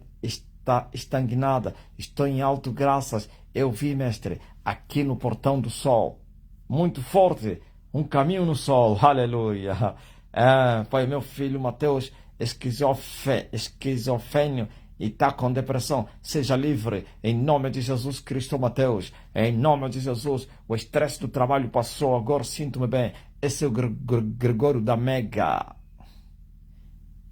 estagnada. Estou em alto, graças. Eu vi, mestre, aqui no portão do sol. Muito forte. Um caminho no sol. Aleluia. Pai, meu filho Mateus, esquizofrênio e está com depressão, seja livre, em nome de Jesus Cristo, Mateus, em nome de Jesus. O estresse do trabalho passou, agora sinto-me bem. Esse é o Gregório da Mega.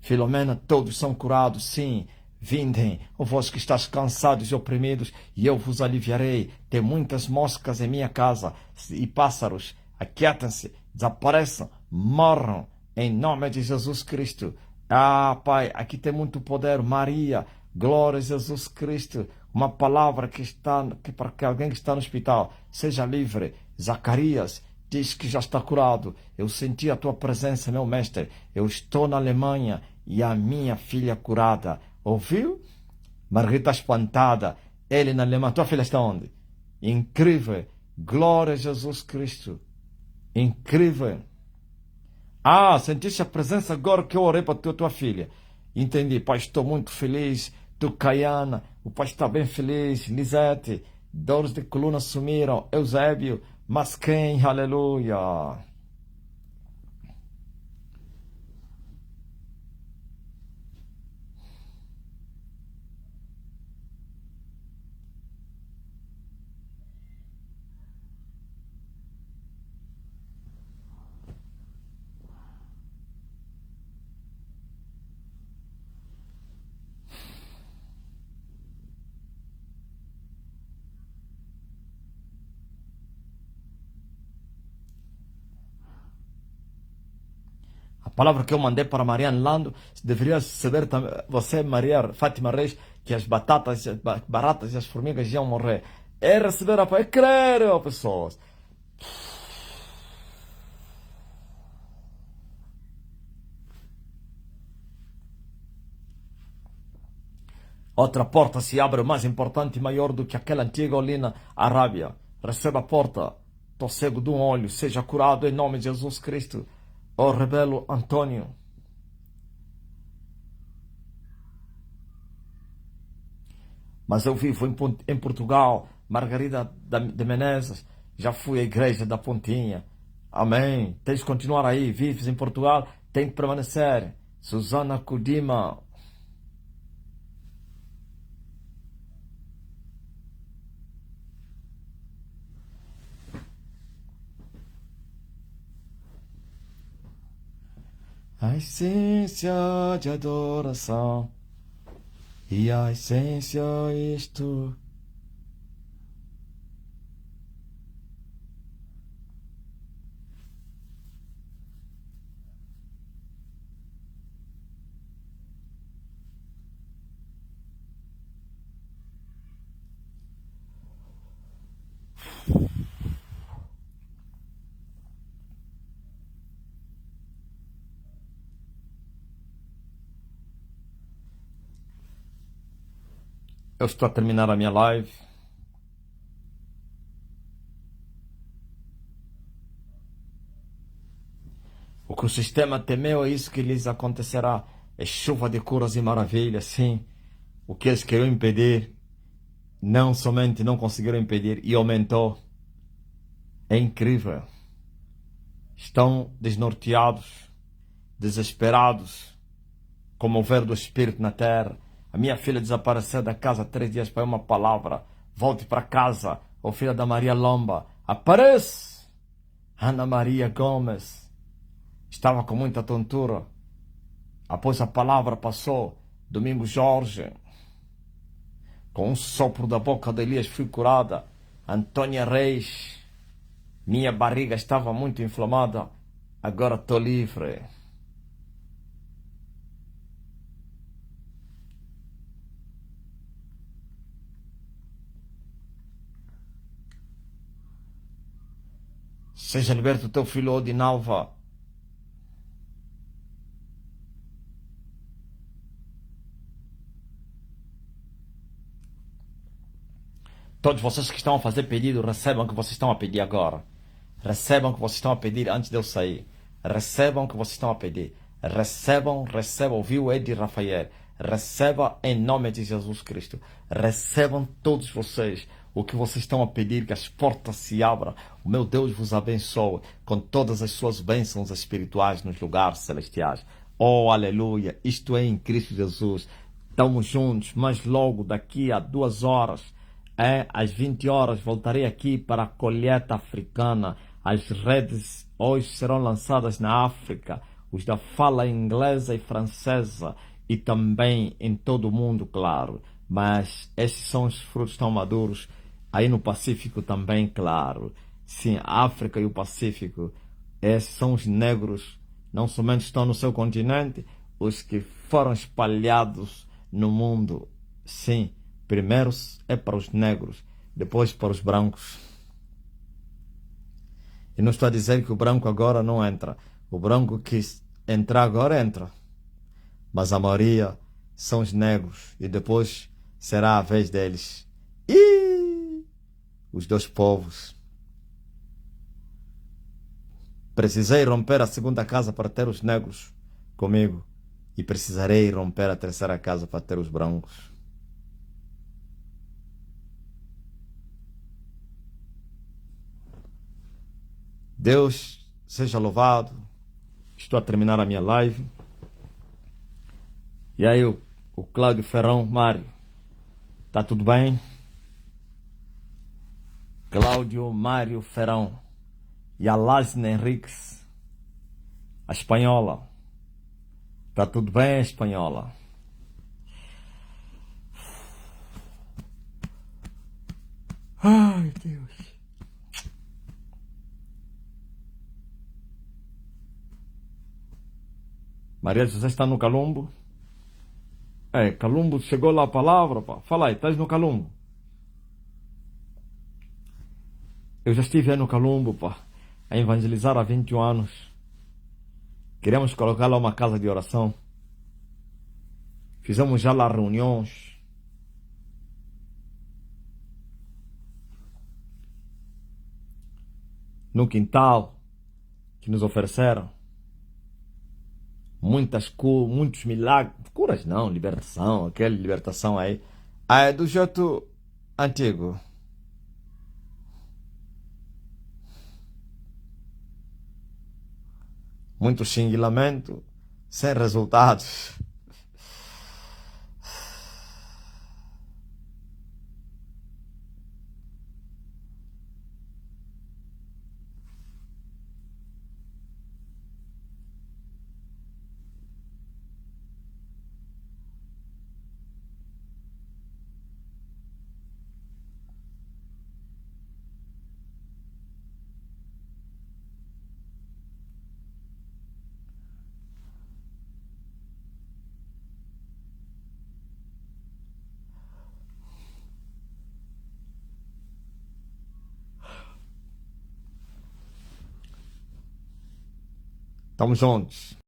Filomena, todos são curados, sim. Vindem, vós que estáis cansados e oprimidos, e eu vos aliviarei. Tem muitas moscas em minha casa, e pássaros, aquietem-se, desapareçam, morram, em nome de Jesus Cristo. Pai, aqui tem muito poder. Maria, glória a Jesus Cristo. Uma palavra para que alguém que está no hospital seja livre. Zacarias diz que já está curado. Eu senti a tua presença, meu mestre. Eu estou na Alemanha e a minha filha curada. Ouviu? Margarita espantada. Ele na Alemanha. Tua filha está onde? Incrível. Glória a Jesus Cristo. Incrível. Sentiste a presença agora que eu orei para tua filha. Entendi, pai, estou muito feliz. Tu, Caiana, o pai está bem feliz. Lisete, dores de coluna sumiram. Eusébio, mas quem? Aleluia. A palavra que eu mandei para Mariana Lando, deveria saber também, você, Maria Fátima Reis, que as batatas, as baratas e as formigas iam morrer. É receber a palavra, é crer, ó, pessoas. Outra porta se abre, mais importante e maior do que aquela antiga ali na Arábia. Receba a porta, tô cego de um olho, seja curado em nome de Jesus Cristo. Ó rebelo Antônio. Mas eu vivo em Portugal, Margarida de Menezes, já fui à igreja da Pontinha. Amém. Tens de continuar aí, vives em Portugal, tem de permanecer. Susana Kudima. A essência de adoração e a essência és tu. Eu estou a terminar a minha live. O que o sistema temeu é isso que lhes acontecerá. É chuva de curas e maravilhas, sim. O que eles queriam impedir, não somente não conseguiram impedir, e aumentou. É incrível. Estão desnorteados, desesperados, como o mover do Espírito na terra. A minha filha desapareceu da casa há 3 dias para uma palavra. Volte para casa, ô filha da Maria Lomba. Aparece! Ana Maria Gomes. Estava com muita tontura. Após a palavra passou, Domingo Jorge. Com um sopro da boca de Elias fui curada. Antônia Reis. Minha barriga estava muito inflamada. Agora estou livre. Seja liberto o teu filho Odinalva. Todos vocês que estão a fazer pedido, recebam o que vocês estão a pedir agora. Recebam o que vocês estão a pedir antes de eu sair. Recebam o que vocês estão a pedir. Recebam, ouviu Edi Rafael? Receba em nome de Jesus Cristo. Recebam todos vocês o que vocês estão a pedir, que as portas se abram. O meu Deus vos abençoe com todas as suas bênçãos espirituais nos lugares celestiais. Oh, aleluia! Isto é em Cristo Jesus. Estamos juntos, mas logo daqui a 2 horas, às 20 horas, voltarei aqui para a colheita africana. As redes hoje serão lançadas na África, os da fala inglesa e francesa, e também em todo o mundo, claro. Mas esses são os frutos tão maduros. Aí no Pacífico também, claro. Sim, a África e o Pacífico, esses são os negros, não somente estão no seu continente, os que foram espalhados no mundo. Sim, primeiro é para os negros, depois para os brancos. E não estou a dizer que o branco agora não entra. O branco que entrar agora entra. Mas a maioria são os negros. E depois será a vez deles. E os 2 povos. Precisei romper a 2ª casa para ter os negros comigo. E precisarei romper a 3ª casa para ter os brancos. Deus seja louvado. Estou a terminar a minha live. E aí, o Cláudio Ferrão, Mário, tá tudo bem? Cláudio Mário Ferrão e a Lasne Henriques, a espanhola. Tá tudo bem, espanhola? Ai, Deus. Maria José está no Calumbo? Calumbo, chegou lá a palavra, pá. Fala aí, estás no Calumbo? Eu já estive aí no Calumbo, pá, a evangelizar há 21 anos. Queremos colocar lá uma casa de oração. Fizemos já lá reuniões. No quintal que nos ofereceram. Muitos milagres. Curas não, libertação, aquela libertação aí. É do jeito antigo. Muito xinguilamento, sem resultados. Estamos juntos.